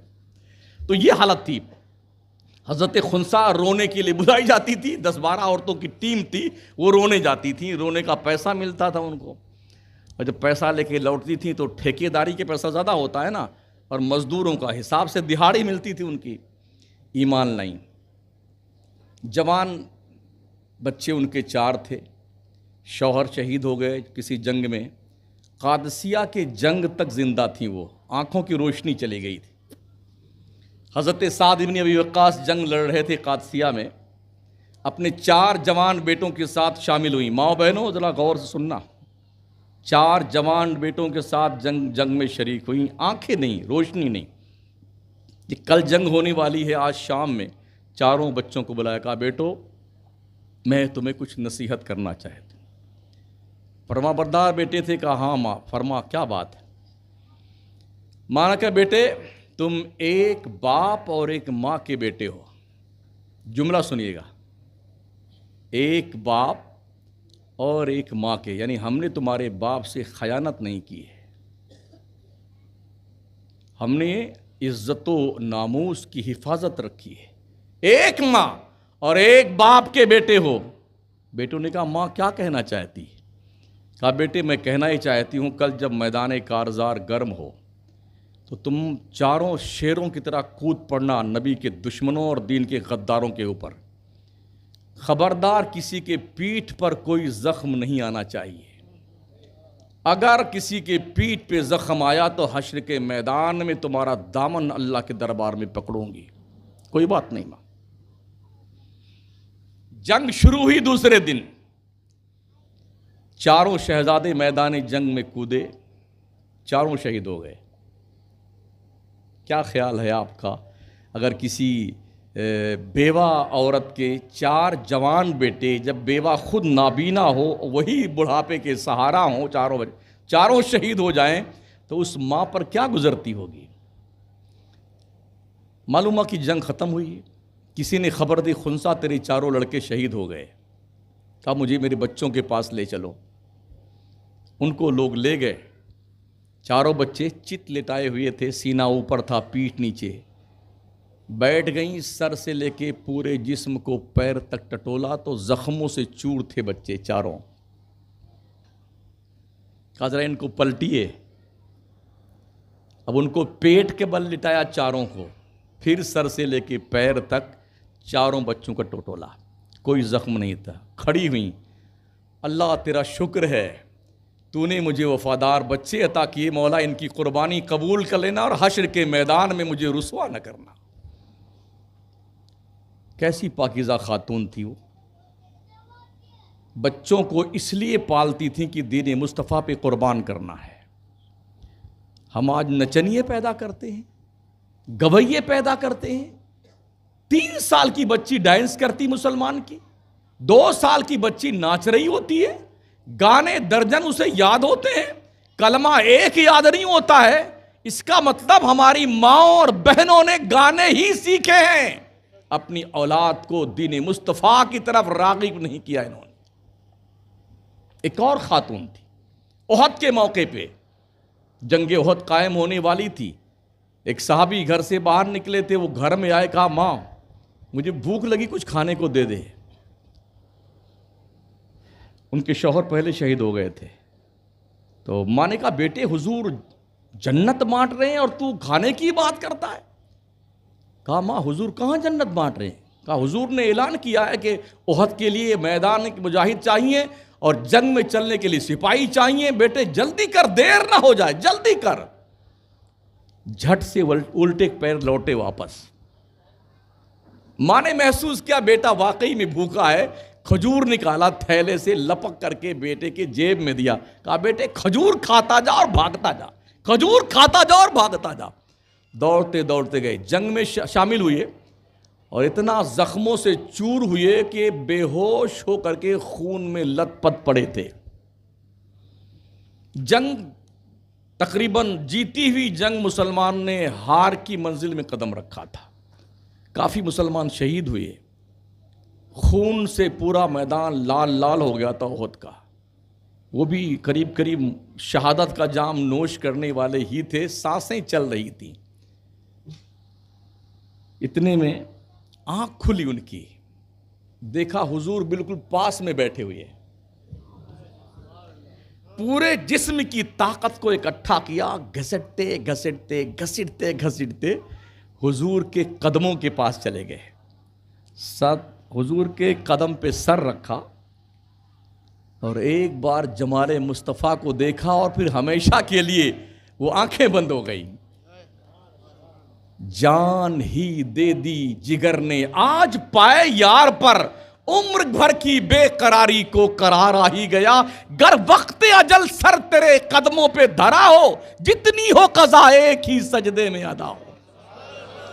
تو یہ حالت تھی۔ حضرت خنسا رونے کے لیے بلائی جاتی تھی، 10-12 عورتوں کی ٹیم تھی، وہ رونے جاتی تھی، رونے کا پیسہ ملتا تھا ان کو، اور جب پیسہ لے کے لوٹتی تھی تو ٹھیکیداری کے پیسہ زیادہ ہوتا ہے نا، اور مزدوروں کا حساب سے دہاڑی ملتی تھی ان کی۔ ایمان لائیں، جوان بچے ان کے 4 تھے، شوہر شہید ہو گئے کسی جنگ میں، قادسیہ کے جنگ تک زندہ تھیں، وہ آنکھوں کی روشنی چلی گئی تھی۔ حضرت سعد بن ابی وقاص جنگ لڑ رہے تھے قادسیہ میں، اپنے 4 جوان بیٹوں کے ساتھ شامل ہوئیں۔ ماؤں بہنوں ذرا غور سے سننا، 4 جوان بیٹوں کے ساتھ جنگ میں شریک ہوئیں، آنکھیں نہیں، روشنی نہیں، کہ کل جنگ ہونے والی ہے آج شام میں۔ چاروں بچوں کو بلایا، کہا بیٹو میں تمہیں کچھ نصیحت کرنا چاہتا ہوں۔ فرما بردار بیٹے تھے، کہا ہاں ماں، فرما کیا بات ہے؟ ماں نے کہا بیٹے تم ایک باپ اور ایک ماں کے بیٹے ہو۔ جملہ سنیے گا، ایک باپ اور ایک ماں کے، یعنی ہم نے تمہارے باپ سے خیانت نہیں کی ہے، ہم نے عزت و ناموس کی حفاظت رکھی ہے۔ ایک ماں اور ایک باپ کے بیٹے ہو۔ بیٹوں نے کہا ماں کیا کہنا چاہتی؟ کہا بیٹے میں کہنا ہی چاہتی ہوں کل جب میدان کارزار گرم ہو تو تم چاروں شیروں کی طرح کود پڑنا نبی کے دشمنوں اور دین کے غداروں کے اوپر۔ خبردار کسی کے پیٹھ پر کوئی زخم نہیں آنا چاہیے، اگر کسی کے پیٹھ پہ زخم آیا تو حشر کے میدان میں تمہارا دامن اللہ کے دربار میں پکڑوں گی۔ کوئی بات نہیں ماں۔ جنگ شروع ہوئی دوسرے دن، چاروں شہزادے میدان جنگ میں کودے، چاروں شہید ہو گئے۔ کیا خیال ہے آپ کا اگر کسی بیوہ عورت کے 4 جوان بیٹے، جب بیوہ خود نابینا ہو، وہی بڑھاپے کے سہارا ہوں، چاروں شہید ہو جائیں تو اس ماں پر کیا گزرتی ہوگی؟ معلوم ہوا کہ جنگ ختم ہوئی، کسی نے خبر دی خنسا تیرے 4 لڑکے شہید ہو گئے۔ کہا مجھے میرے بچوں کے پاس لے چلو۔ ان کو لوگ لے گئے، چاروں بچے چت لٹائے ہوئے تھے، سینہ اوپر تھا، پیٹھ نیچے، بیٹھ گئیں، سر سے لے کے پورے جسم کو پیر تک ٹٹولا تو زخموں سے چور تھے بچے چاروں۔ کہا ذرا ان کو پلٹیے۔ اب ان کو پیٹ کے بل لٹایا چاروں کو، پھر سر سے لے کے پیر تک چاروں بچوں کا ٹٹولا، کوئی زخم نہیں تھا۔ کھڑی ہوئیں، اللہ تیرا شکر ہے تو نے مجھے وفادار بچے عطا کیے، مولا ان کی قربانی قبول کر لینا اور حشر کے میدان میں مجھے رسوا نہ کرنا۔ کیسی پاکیزہ خاتون تھی وہ، بچوں کو اس لیے پالتی تھیں کہ دین مصطفیٰ پہ قربان کرنا ہے۔ ہم آج نچنیے پیدا کرتے ہیں، گویے پیدا کرتے ہیں۔ 3 سال کی بچی ڈانس کرتی مسلمان کی، 2 سال کی بچی ناچ رہی ہوتی ہے، گانے درجن اسے یاد ہوتے ہیں، کلمہ ایک یاد نہیں ہوتا ہے۔ اس کا مطلب ہماری ماں اور بہنوں نے گانے ہی سیکھے ہیں، اپنی اولاد کو دین مصطفیٰ کی طرف راغب نہیں کیا انہوں نے۔ ایک اور خاتون تھی، احد کے موقع پہ جنگ احد قائم ہونے والی تھی، ایک صحابی گھر سے باہر نکلے تھے، وہ گھر میں آئے، کہا ماں مجھے بھوک لگی، کچھ کھانے کو دے دے۔ ان کے شوہر پہلے شہید ہو گئے تھے، تو ماں نے کہا بیٹے حضور جنت بانٹ رہے ہیں اور تو کھانے کی بات کرتا ہے؟ کہا ماں حضور کہاں جنت بانٹ رہے ہیں؟ کہا حضور نے اعلان کیا ہے کہ احد کے لیے میدان کے مجاہد چاہیے اور جنگ میں چلنے کے لیے سپاہی چاہیے، بیٹے جلدی کر، دیر نہ ہو جائے، جلدی کر۔ جھٹ سے الٹے پیر لوٹے واپس۔ ماں نے محسوس کیا بیٹا واقعی میں بھوکا ہے، کھجور نکالا تھیلے سے، لپک کر کے بیٹے کے جیب میں دیا، کہا بیٹے کھجور کھاتا جا اور بھاگتا جا، کھجور کھاتا جا اور بھاگتا جا۔ دوڑتے دوڑتے گئے، جنگ میں شامل ہوئے اور اتنا زخموں سے چور ہوئے کہ بے ہوش ہو کر کے خون میں لت پت پڑے تھے۔ جنگ تقریباً جیتی ہوئی جنگ مسلمان نے ہار کی منزل میں قدم رکھا تھا، کافی مسلمان شہید ہوئے، خون سے پورا میدان لال لال ہو گیا تھا احد کا۔ وہ بھی قریب قریب شہادت کا جام نوش کرنے والے ہی تھے، سانسیں چل رہی تھیں۔ اتنے میں آنکھ کھلی ان کی، دیکھا حضور بالکل پاس میں بیٹھے ہوئے، پورے جسم کی طاقت کو اکٹھا کیا، گھسٹتے گھسٹتے گھسٹتے گھسٹتے حضور کے قدموں کے پاس چلے گئے، حضور کے قدم پہ سر رکھا اور ایک بار جمال مصطفیٰ کو دیکھا اور پھر ہمیشہ کے لیے وہ آنکھیں بند ہو گئیں۔ جان ہی دے دی جگر نے آج پائے یار پر، عمر بھر کی بے قراری کو قرار آ ہی گیا، گر وقت اجل سر تیرے قدموں پہ دھرا ہو، جتنی ہو قضا ایک ہی سجدے میں ادا ہو،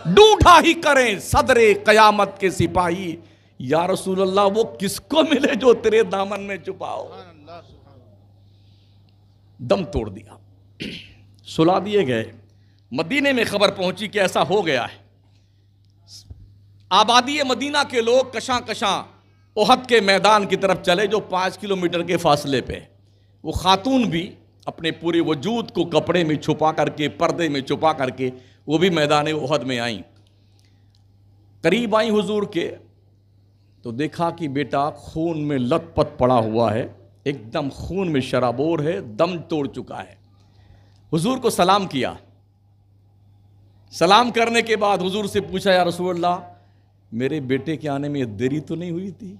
ڈھونڈا ہی کریں صدر قیامت کے سپاہی، یا رسول اللہ وہ کس کو ملے جو تیرے دامن میں چھپا ہو۔ دم توڑ دیا، سلا دیے گئے۔ مدینے میں خبر پہنچی کہ ایسا ہو گیا ہے۔ آبادی مدینہ کے لوگ کشاں کشاں احد کے میدان کی طرف چلے جو 5 کلومیٹر کے فاصلے پہ۔ وہ خاتون بھی اپنے پورے وجود کو کپڑے میں چھپا کر کے، پردے میں چھپا کر کے وہ بھی میدان احد میں آئیں۔ قریب آئیں حضور کے تو دیکھا کہ بیٹا خون میں لت پت پڑا ہوا ہے، ایک دم خون میں شرابور ہے، دم توڑ چکا ہے۔ حضور کو سلام کیا۔ سلام کرنے کے بعد حضور سے پوچھا، یا رسول اللہ میرے بیٹے کے آنے میں دیری تو نہیں ہوئی تھی؟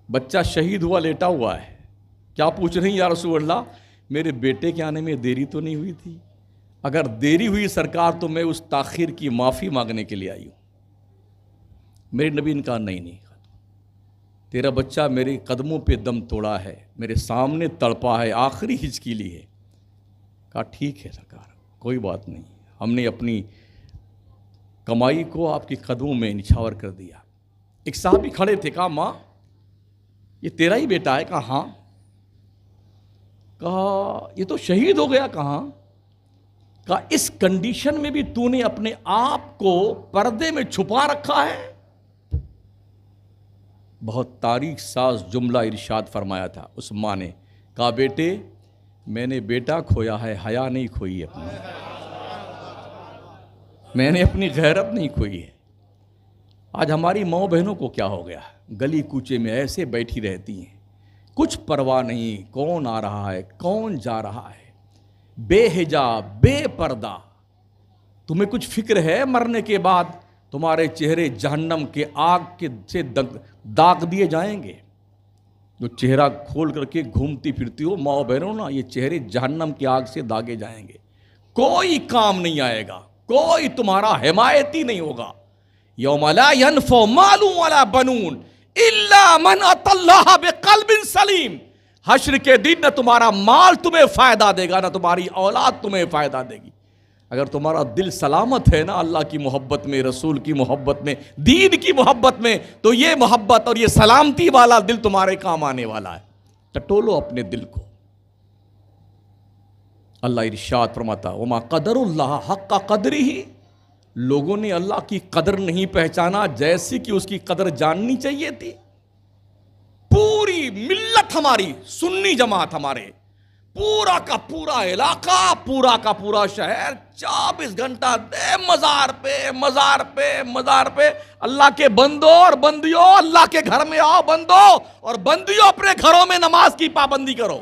بچہ شہید ہوا لیٹا ہوا ہے، کیا پوچھ رہی ہیں یا رسول اللہ میرے بیٹے کے آنے میں دیری تو نہیں ہوئی تھی؟ اگر دیری ہوئی سرکار تو میں اس تاخیر کی معافی مانگنے کے لیے آئی ہوں۔ میرے نبی نے کہا نہیں، تیرا بچہ میرے قدموں پہ دم توڑا ہے، میرے سامنے تڑپا ہے، آخری ہچکی لی ہے۔ کہا ٹھیک ہے سرکار، کوئی بات نہیں، ہم نے اپنی کمائی کو آپ کے قدموں میں نچھاور کر دیا۔ ایک صحابی کھڑے تھے، کہا ماں یہ تیرا ہی بیٹا ہے؟ کہا ہاں۔ کہا یہ تو شہید ہو گیا؟ کہاں؟ کہا اس کنڈیشن میں بھی تو نے اپنے آپ کو پردے میں چھپا رکھا ہے؟ بہت تاریخ ساز جملہ ارشاد فرمایا تھا اس ماں نے، کہا بیٹے میں نے بیٹا کھویا ہے، حیا نہیں کھوئی اپنی، میں نے اپنی غیرت نہیں کھوئی ہے۔ آج ہماری ماں بہنوں کو کیا ہو گیا؟ گلی کوچے میں ایسے بیٹھی رہتی ہیں، کچھ پرواہ نہیں کون آ رہا ہے کون جا رہا ہے، بے حجاب بے پردہ۔ تمہیں کچھ فکر ہے مرنے کے بعد تمہارے چہرے جہنم کے آگ سے داغ دیے جائیں گے؟ جو چہرہ کھول کر کے گھومتی پھرتی ہو ماں بہنوں نا، یہ چہرے جہنم کی آگ سے داغے جائیں گے، کوئی کام نہیں آئے گا، کوئی تمہارا حمایتی نہیں ہوگا۔ یوم لا ینفع مال ولا بنون الا من اتى اللہ بقلب سلیم۔ حشر کے دن نہ تمہارا مال تمہیں فائدہ دے گا، نہ تمہاری اولاد تمہیں فائدہ دے گی۔ اگر تمہارا دل سلامت ہے نا اللہ کی محبت میں، رسول کی محبت میں، دین کی محبت میں، تو یہ محبت اور یہ سلامتی والا دل تمہارے کام آنے والا ہے۔ ٹٹولو اپنے دل کو۔ اللہ ارشاد فرماتا وما قدر اللہ حق قدرہ، لوگوں نے اللہ کی قدر نہیں پہچانا جیسی کہ اس کی قدر جاننی چاہیے تھی۔ پوری ملت ہماری، سنی جماعت ہمارے، پورا کا پورا علاقہ، پورا کا پورا شہر 24 گھنٹہ دے مزار پہ مزار پہ مزار پہ۔ اللہ کے بندو اور بندیوں، اللہ کے گھر میں آؤ بندو اور بندیوں، اپنے گھروں میں نماز کی پابندی کرو۔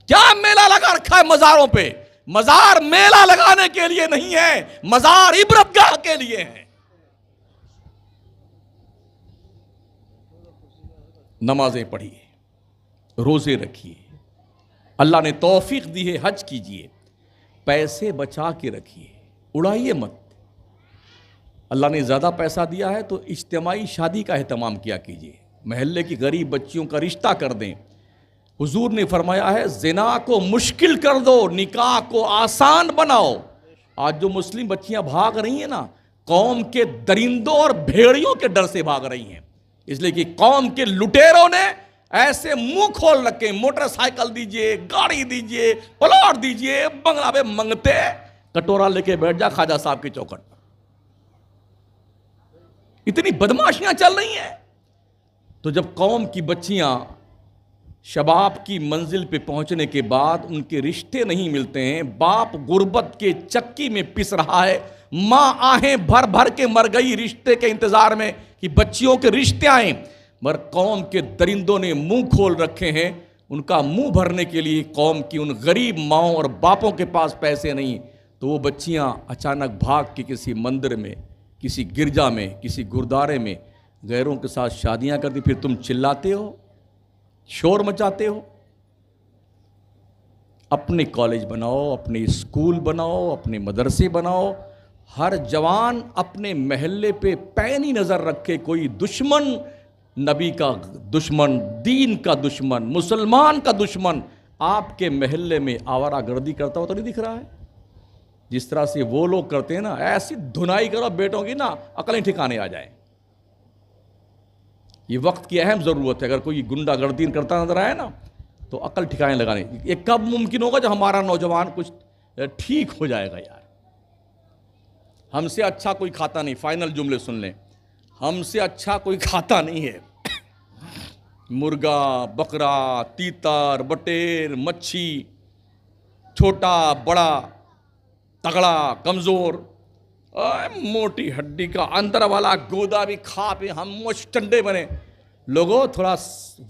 کیا میلہ لگا رکھا ہے مزاروں پہ؟ مزار میلہ لگانے کے لیے نہیں ہے، مزار عبرت گاہ کے لیے ہے۔ نمازیں پڑھیے، روزے رکھیے، اللہ نے توفیق دی ہے حج کیجئے، پیسے بچا کے رکھیے، اڑائیے مت۔ اللہ نے زیادہ پیسہ دیا ہے تو اجتماعی شادی کا اہتمام کیا کیجئے، محلے کی غریب بچیوں کا رشتہ کر دیں۔ حضور نے فرمایا ہے زنا کو مشکل کر دو، نکاح کو آسان بناؤ۔ آج جو مسلم بچیاں بھاگ رہی ہیں نا، قوم کے درندوں اور بھیڑیوں کے ڈر سے بھاگ رہی ہیں، اس لیے کہ قوم کے لٹیروں نے ایسے منہ کھول رکھے، موٹر سائیکل دیجئے، گاڑی دیجئے، پلاٹ دیجئے، بنگلہ پہ منگتے، کٹورا لے کے بیٹھ جا خواجہ صاحب کی چوکھٹ پر۔ اتنی بدماشیاں چل رہی ہیں۔ تو جب قوم کی بچیاں شباب کی منزل پہ پہنچنے کے بعد ان کے رشتے نہیں ملتے ہیں، باپ غربت کے چکی میں پس رہا ہے، ماں آہیں بھر بھر کے مر گئی رشتے کے انتظار میں کہ بچیوں کے رشتے آئیں، مگر قوم کے درندوں نے منہ کھول رکھے ہیں۔ ان کا منہ بھرنے کے لیے قوم کی ان غریب ماؤں اور باپوں کے پاس پیسے نہیں، تو وہ بچیاں اچانک بھاگ کے کسی مندر میں، کسی گرجا میں، کسی گردوارے میں غیروں کے ساتھ شادیاں کرتی، پھر تم چلاتے ہو، شور مچاتے ہو۔ اپنے کالج بناؤ، اپنے اسکول بناؤ، اپنے مدرسے بناؤ. ہر جوان اپنے محلے پہ پینی نظر رکھے. کوئی دشمن، نبی کا دشمن، دین کا دشمن، مسلمان کا دشمن آپ کے محلے میں آوارہ گردی کرتا ہو تو نہیں دکھ رہا ہے؟ جس طرح سے وہ لوگ کرتے ہیں نا، ایسی دھنائی کرو بیٹوں کی نا عقلیں ٹھکانے آ جائیں. یہ وقت کی اہم ضرورت ہے. اگر کوئی گنڈا گردی کرتا نظر آئے نا تو عقل ٹھکانے لگانے. یہ کب ممکن ہوگا؟ جب ہمارا نوجوان کچھ ٹھیک ہو جائے گا. یار ہم سے اچھا کوئی کھاتا نہیں. فائنل جملے سن لیں، ہم سے اچھا کوئی کھاتا نہیں ہے. مرغا، بکرا، تیتر، بٹیر، مچھی، چھوٹا بڑا، تگڑا کمزور، موٹی ہڈی کا اندر والا گودا بھی کھا پہ ہم مچ ٹنڈے بنے. لوگوں تھوڑا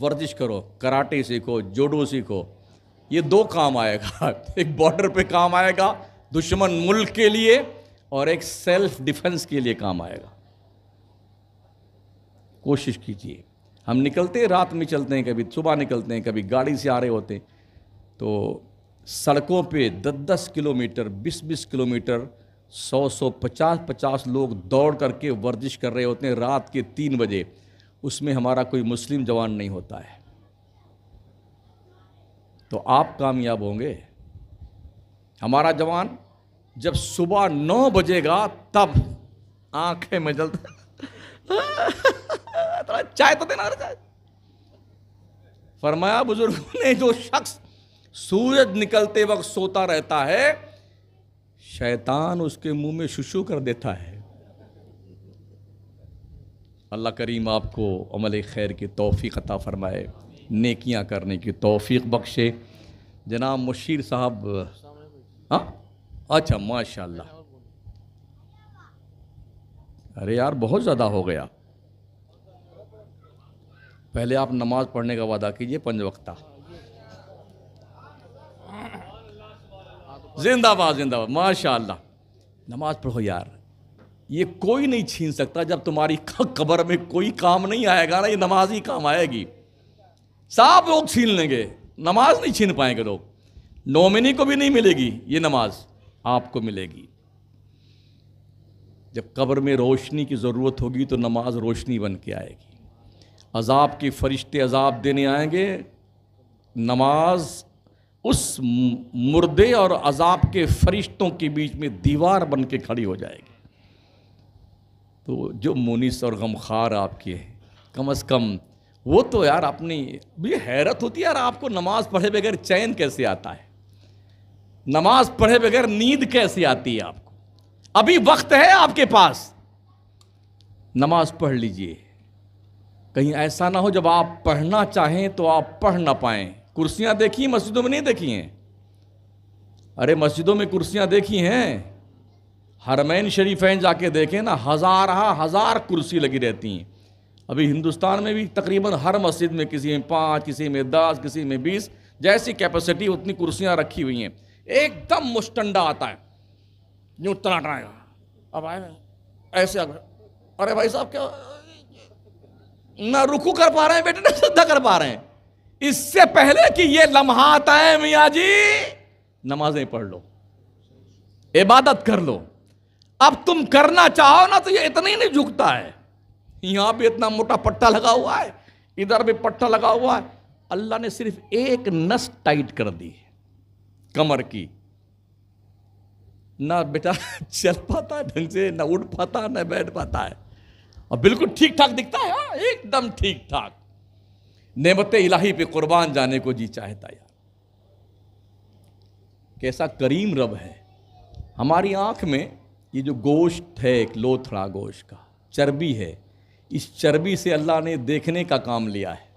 ورزش کرو، کراٹے سیکھو، جوڈو سیکھو. یہ دو کام آئے گا. ایک بارڈر پہ کام آئے گا دشمن ملک کے لیے، اور ایک سیلف ڈیفنس کے لیے کام آئے گا. کوشش کیجیے. ہم نکلتے ہیں، رات میں چلتے ہیں، کبھی صبح نکلتے ہیں، کبھی گاڑی سے آ رہے ہوتے ہیں تو سڑکوں پہ 10-10 کلومیٹر، 20-20 کلومیٹر، 100-100، 50-50 لوگ دوڑ کر کے ورزش کر رہے ہوتے ہیں رات کے 3 بجے. اس میں ہمارا کوئی مسلم جوان نہیں ہوتا ہے. تو آپ کامیاب ہوں گے. ہمارا جوان جب صبح 9 بجے گا تب آنکھیں میں جلتا چائے تو دینا. فرمایا بزرگوں نے، جو شخص سورج نکلتے وقت سوتا رہتا ہے شیطان اس کے منہ میں ششو کر دیتا ہے. اللہ کریم آپ کو عمل خیر کی توفیق عطا فرمائے، نیکیاں کرنے کی توفیق بخشے. جناب مشیر صاحب، ہاں اچھا ماشاءاللہ. ارے یار بہت زیادہ ہو گیا. پہلے آپ نماز پڑھنے کا وعدہ کیجئے 5 وقتہ. زندہ باد زندہ باد، ماشاءاللہ. نماز پڑھو یار. یہ کوئی نہیں چھین سکتا. جب تمہاری قبر میں کوئی کام نہیں آئے گا نا، یہ نماز ہی کام آئے گی. سب لوگ چھین لیں گے، نماز نہیں چھین پائیں گے لوگ. نومنی کو بھی نہیں ملے گی یہ نماز، آپ کو ملے گی. جب قبر میں روشنی کی ضرورت ہوگی تو نماز روشنی بن کے آئے گی. عذاب کے فرشتے عذاب دینے آئیں گے، نماز اس مردے اور عذاب کے فرشتوں کے بیچ میں دیوار بن کے کھڑی ہو جائے گی. تو جو مونس اور غمخوار آپ کے ہیں، کم از کم وہ تو یار اپنی بھی حیرت ہوتی ہے یار، آپ کو نماز پڑھے بغیر چین کیسے آتا ہے؟ نماز پڑھے بغیر نیند کیسے آتی ہے آپ کو؟ ابھی وقت ہے آپ کے پاس، نماز پڑھ لیجئے. کہیں ایسا نہ ہو جب آپ پڑھنا چاہیں تو آپ پڑھ نہ پائیں. کرسیاں دیکھی مسجدوں میں نہیں دیکھی ہیں؟ ارے مسجدوں میں کرسیاں دیکھی ہیں. حرمین شریفین جا کے دیکھیں نا، ہزار کرسی لگی رہتی ہیں. ابھی ہندوستان میں بھی تقریباً ہر مسجد میں کسی میں 5، کسی میں 10، کسی میں 20، جیسی کیپیسٹی اتنی کرسیاں رکھی ہوئی ہیں. ایک دم مشٹنڈا آتا ہے، یوں ٹناٹائے گا. اب آئے ایسے ارے بھائی صاحب کیا نہ رکوع کر پا رہے ہیں بیٹے، نہ سجدہ کر پا رہے ہیں. اس سے پہلے کہ یہ لمحات آئے میاں جی نمازیں پڑھ لو، عبادت کر لو. اب تم کرنا چاہو نا تو یہ اتنا ہی نہیں جھکتا ہے. یہاں بھی اتنا موٹا پٹا لگا ہوا ہے، ادھر بھی پٹا لگا ہوا ہے. اللہ نے صرف ایک نس ٹائٹ کر دی کمر کی، نہ بیٹا چل پاتا ہے ڈھنگ سے، نہ اٹھ پاتا، نہ بیٹھ پاتا ہے، اور بالکل ٹھیک ٹھاک دکھتا ہے. ہاں ایک دم ٹھیک ٹھاک. نعمت الہی پہ قربان جانے کو جی چاہتا یار. کیسا کریم رب ہے. ہماری آنکھ میں یہ جو گوشت ہے، ایک لوتھڑا گوشت کا چربی ہے، اس چربی سے اللہ نے دیکھنے کا کام لیا ہے.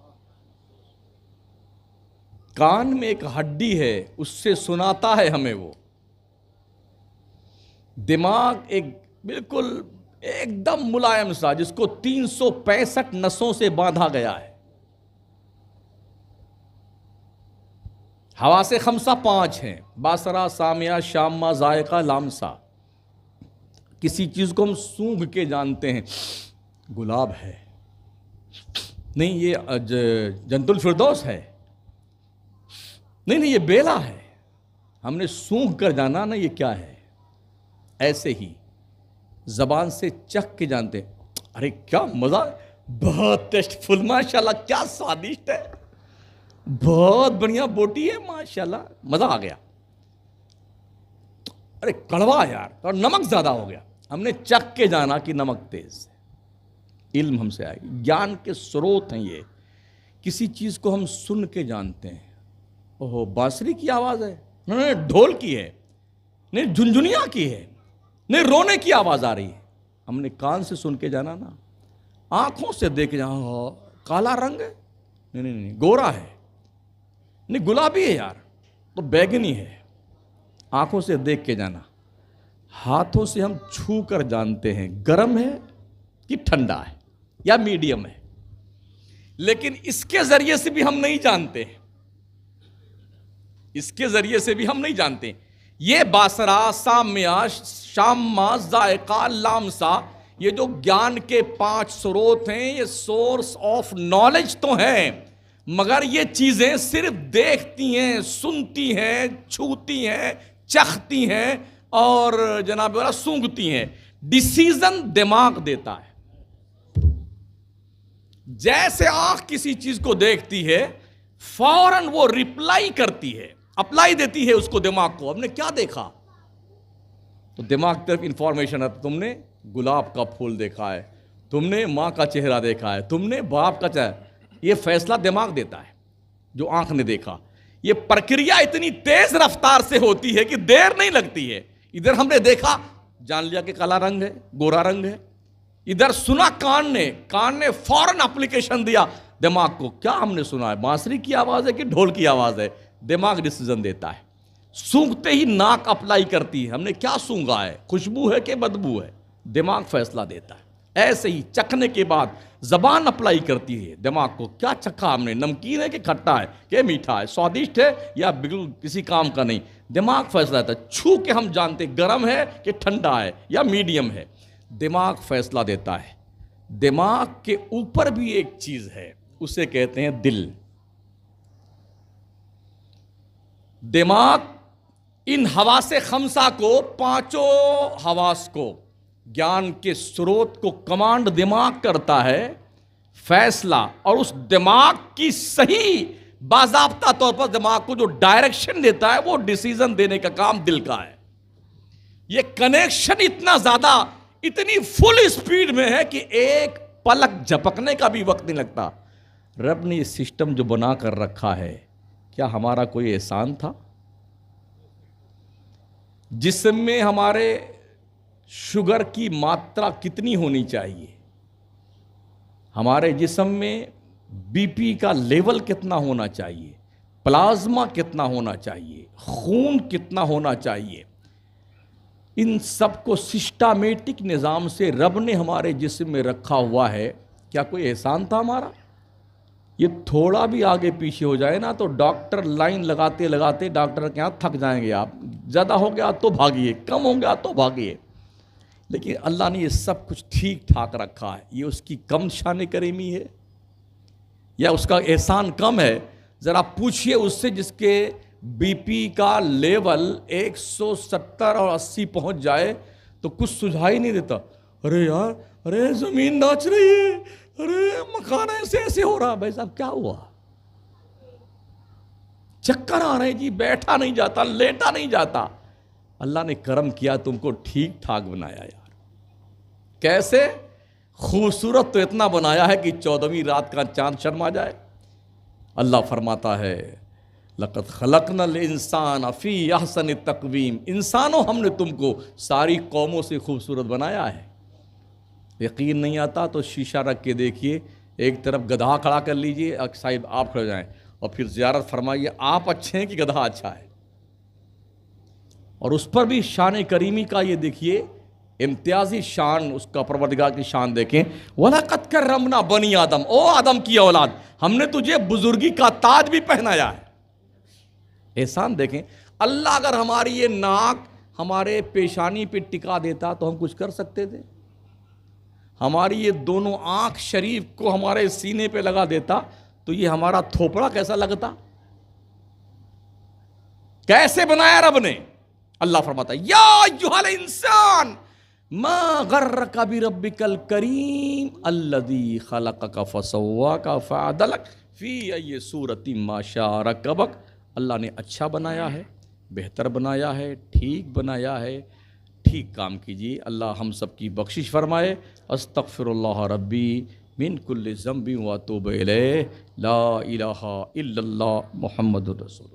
کان میں ایک ہڈی ہے، اس سے سناتا ہے ہمیں وہ. دماغ ایک بالکل ایک دم ملائم سا، جس کو 365 نسوں سے باندھا گیا ہے. حواس خمسہ 5 ہیں، باصرہ، سامعہ، شامہ، ذائقہ، لامسہ. کسی چیز کو ہم سونگھ کے جانتے ہیں، گلاب ہے، نہیں یہ جنت الفردوس ہے، نہیں یہ بیلا ہے. ہم نے سونگھ کر جانا نا یہ کیا ہے. ایسے ہی زبان سے چکھ کے جانتے ہیں, ارے کیا مزہ, بہت ٹیسٹ فل, ماشاء اللہ کیا سوادشٹ ہے, بہت بڑھیا بوٹی ہے ماشاءاللہ, مزہ آ گیا. ارے کڑوا یار, اور نمک زیادہ ہو گیا. ہم نے چکھ کے جانا کہ نمک تیز. علم ہم سے آئے گی. گیان کے سروت ہیں یہ. کسی چیز کو ہم سن کے جانتے ہیں. اوہو بانسری کی آواز ہے, نہیں ڈھول کی ہے, نہیں جھنجھنیاں کی ہے, نہیں رونے کی آواز آ رہی ہے. ہم نے کان سے سن کے جانا نا, آنکھوں سے دیکھ کے جانا, کالا رنگ ہے, نہیں گورا ہے, نہیں گلابی ہے یار, تو بیگنی ہے. آنکھوں سے دیکھ کے جانا. ہاتھوں سے ہم چھو کر جانتے ہیں گرم ہے کہ ٹھنڈا ہے یا میڈیم ہے. لیکن اس کے ذریعے سے بھی ہم نہیں جانتے, اس کے ذریعے سے بھی ہم نہیں جانتے. یہ باسرا, سامیا, شامہ, ذائقہ, لامسا, یہ جو گیان کے 5 سروت ہیں, یہ سورس آف نالج تو ہیں, مگر یہ چیزیں صرف دیکھتی ہیں, سنتی ہیں, چھوتی ہیں, چکھتی ہیں اور جناب والا سونگھتی ہیں. ڈیسیزن دماغ دیتا ہے. جیسے آنکھ کسی چیز کو دیکھتی ہے فوراً وہ ریپلائی کرتی ہے, اپلائی دیتی ہے اس کو دماغ کو. ہم نے کیا دیکھا تو دماغ کی طرف انفارمیشن آتا. تم نے گلاب کا پھول دیکھا ہے, تم نے ماں کا چہرہ دیکھا ہے, تم نے باپ کا چہرہ. یہ فیصلہ دماغ دیتا ہے جو آنکھ نے دیکھا. یہ پرکریا اتنی تیز رفتار سے ہوتی ہے کہ دیر نہیں لگتی ہے. ادھر ہم نے دیکھا, جان لیا کہ کالا رنگ ہے, گورا رنگ ہے. ادھر سنا کان نے فوراً اپلیکیشن دیا دماغ کو. کیا ہم نے سنا ہے, بانسری کی آواز ہے کہ ڈھول کی آواز ہے؟ دماغ ڈیسیزن دیتا ہے. سونگتے ہی ناک اپلائی کرتی ہے, ہم نے کیا سونگا ہے, خوشبو ہے کہ بدبو ہے؟ دماغ فیصلہ دیتا ہے. ایسے ہی چکھنے کے بعد زبان اپلائی کرتی ہے دماغ کو. کیا چکھا ہم نے, نمکین ہے کہ کھٹا ہے کہ میٹھا ہے, سوادشٹ ہے یا بالکل کسی کام کا نہیں؟ دماغ فیصلہ دیتا ہے. چھو کے ہم جانتے گرم ہے کہ ٹھنڈا ہے یا میڈیم ہے. دماغ فیصلہ دیتا ہے. دماغ کے اوپر بھی ایک چیز ہے, اسے کہتے ہیں دل. دماغ ان حواس خمسہ کو, 5 حواس کو, گیان کے سروت کو کمانڈ دماغ کرتا ہے. فیصلہ اور اس دماغ کی صحیح باضابطہ طور پر دماغ کو جو ڈائریکشن دیتا ہے وہ ڈیسیزن دینے کا کام دل کا ہے. یہ کنیکشن اتنا زیادہ, اتنی فل اسپیڈ میں ہے کہ ایک پلک جھپکنے کا بھی وقت نہیں لگتا. رب نے یہ سسٹم جو بنا کر رکھا ہے, کیا ہمارا کوئی احسان تھا؟ جسم میں ہمارے شوگر کی ماترا کتنی ہونی چاہیے, ہمارے جسم میں بی پی کا لیول کتنا ہونا چاہیے, پلازما کتنا ہونا چاہیے, خون کتنا ہونا چاہیے, ان سب کو سسٹمیٹک نظام سے رب نے ہمارے جسم میں رکھا ہوا ہے. کیا کوئی احسان تھا ہمارا؟ یہ تھوڑا بھی آگے پیچھے ہو جائے نا تو ڈاکٹر لائن لگاتے لگاتے ڈاکٹر کے یہاں تھک جائیں گے. آپ زیادہ ہو گیا تو بھاگیے, کم ہو گیا تو بھاگیے. لیکن اللہ نے یہ سب کچھ ٹھیک ٹھاک رکھا ہے. یہ اس کی کم شان کریمی ہے یا اس کا احسان کم ہے؟ ذرا پوچھئے اس سے جس کے بی پی کا لیول 170 اور 80 پہنچ جائے تو کچھ سجھائی نہیں دیتا. ارے یار, ارے زمین ناچ رہی ہے, ارے مکان ایسے ایسے ہو رہا. بھائی صاحب کیا ہوا؟ چکر آ رہے جی, بیٹھا نہیں جاتا, لیٹا نہیں جاتا. اللہ نے کرم کیا, تم کو ٹھیک ٹھاک بنایا یار. کیسے خوبصورت تو اتنا بنایا ہے کہ 14ویں رات کا چاند شرما جائے. اللہ فرماتا ہے لقد خلقنا الانسان فی احسن تقویم. انسانوں ہم نے تم کو ساری قوموں سے خوبصورت بنایا ہے. یقین نہیں آتا تو شیشہ رکھ کے دیکھیے, ایک طرف گدھا کھڑا کر لیجئے, صاحب آپ کھڑے جائیں, اور پھر زیارت فرمائیے آپ اچھے ہیں کہ گدھا اچھا ہے. اور اس پر بھی شان کریمی کا یہ دیکھیے, امتیازی شان اس کا پروردگار کی شان دیکھیں. وَلَقَدْ كَرَّمْنَا بَنِي آدم, او آدم کی اولاد, ہم نے تجھے بزرگی کا تاج بھی پہنایا ہے. احسان دیکھیں. اللہ اگر ہماری یہ ناک ہمارے پیشانی پہ ٹکا دیتا تو ہم کچھ کر سکتے تھے؟ ہماری یہ دونوں آنکھ شریف کو ہمارے سینے پہ لگا دیتا تو یہ ہمارا تھوپڑا کیسا لگتا؟ کیسے بنایا رب نے؟ اللہ فرماتا ہے یا ایھا الانسان ما غرک بربک الکریم الذی خلقک فسواک فعدلک فی ای صورت ما شاء رکبک۔ اللہ نے اچھا بنایا ہے، بہتر بنایا ہے، ٹھیک بنایا ہے، ٹھیک کام کیجیے۔ اللہ ہم سب کی بخشش فرمائے۔ استغفر اللہ ربی من کل ذنب واتوب الیہ، لا الہ الا اللہ محمد الرسول۔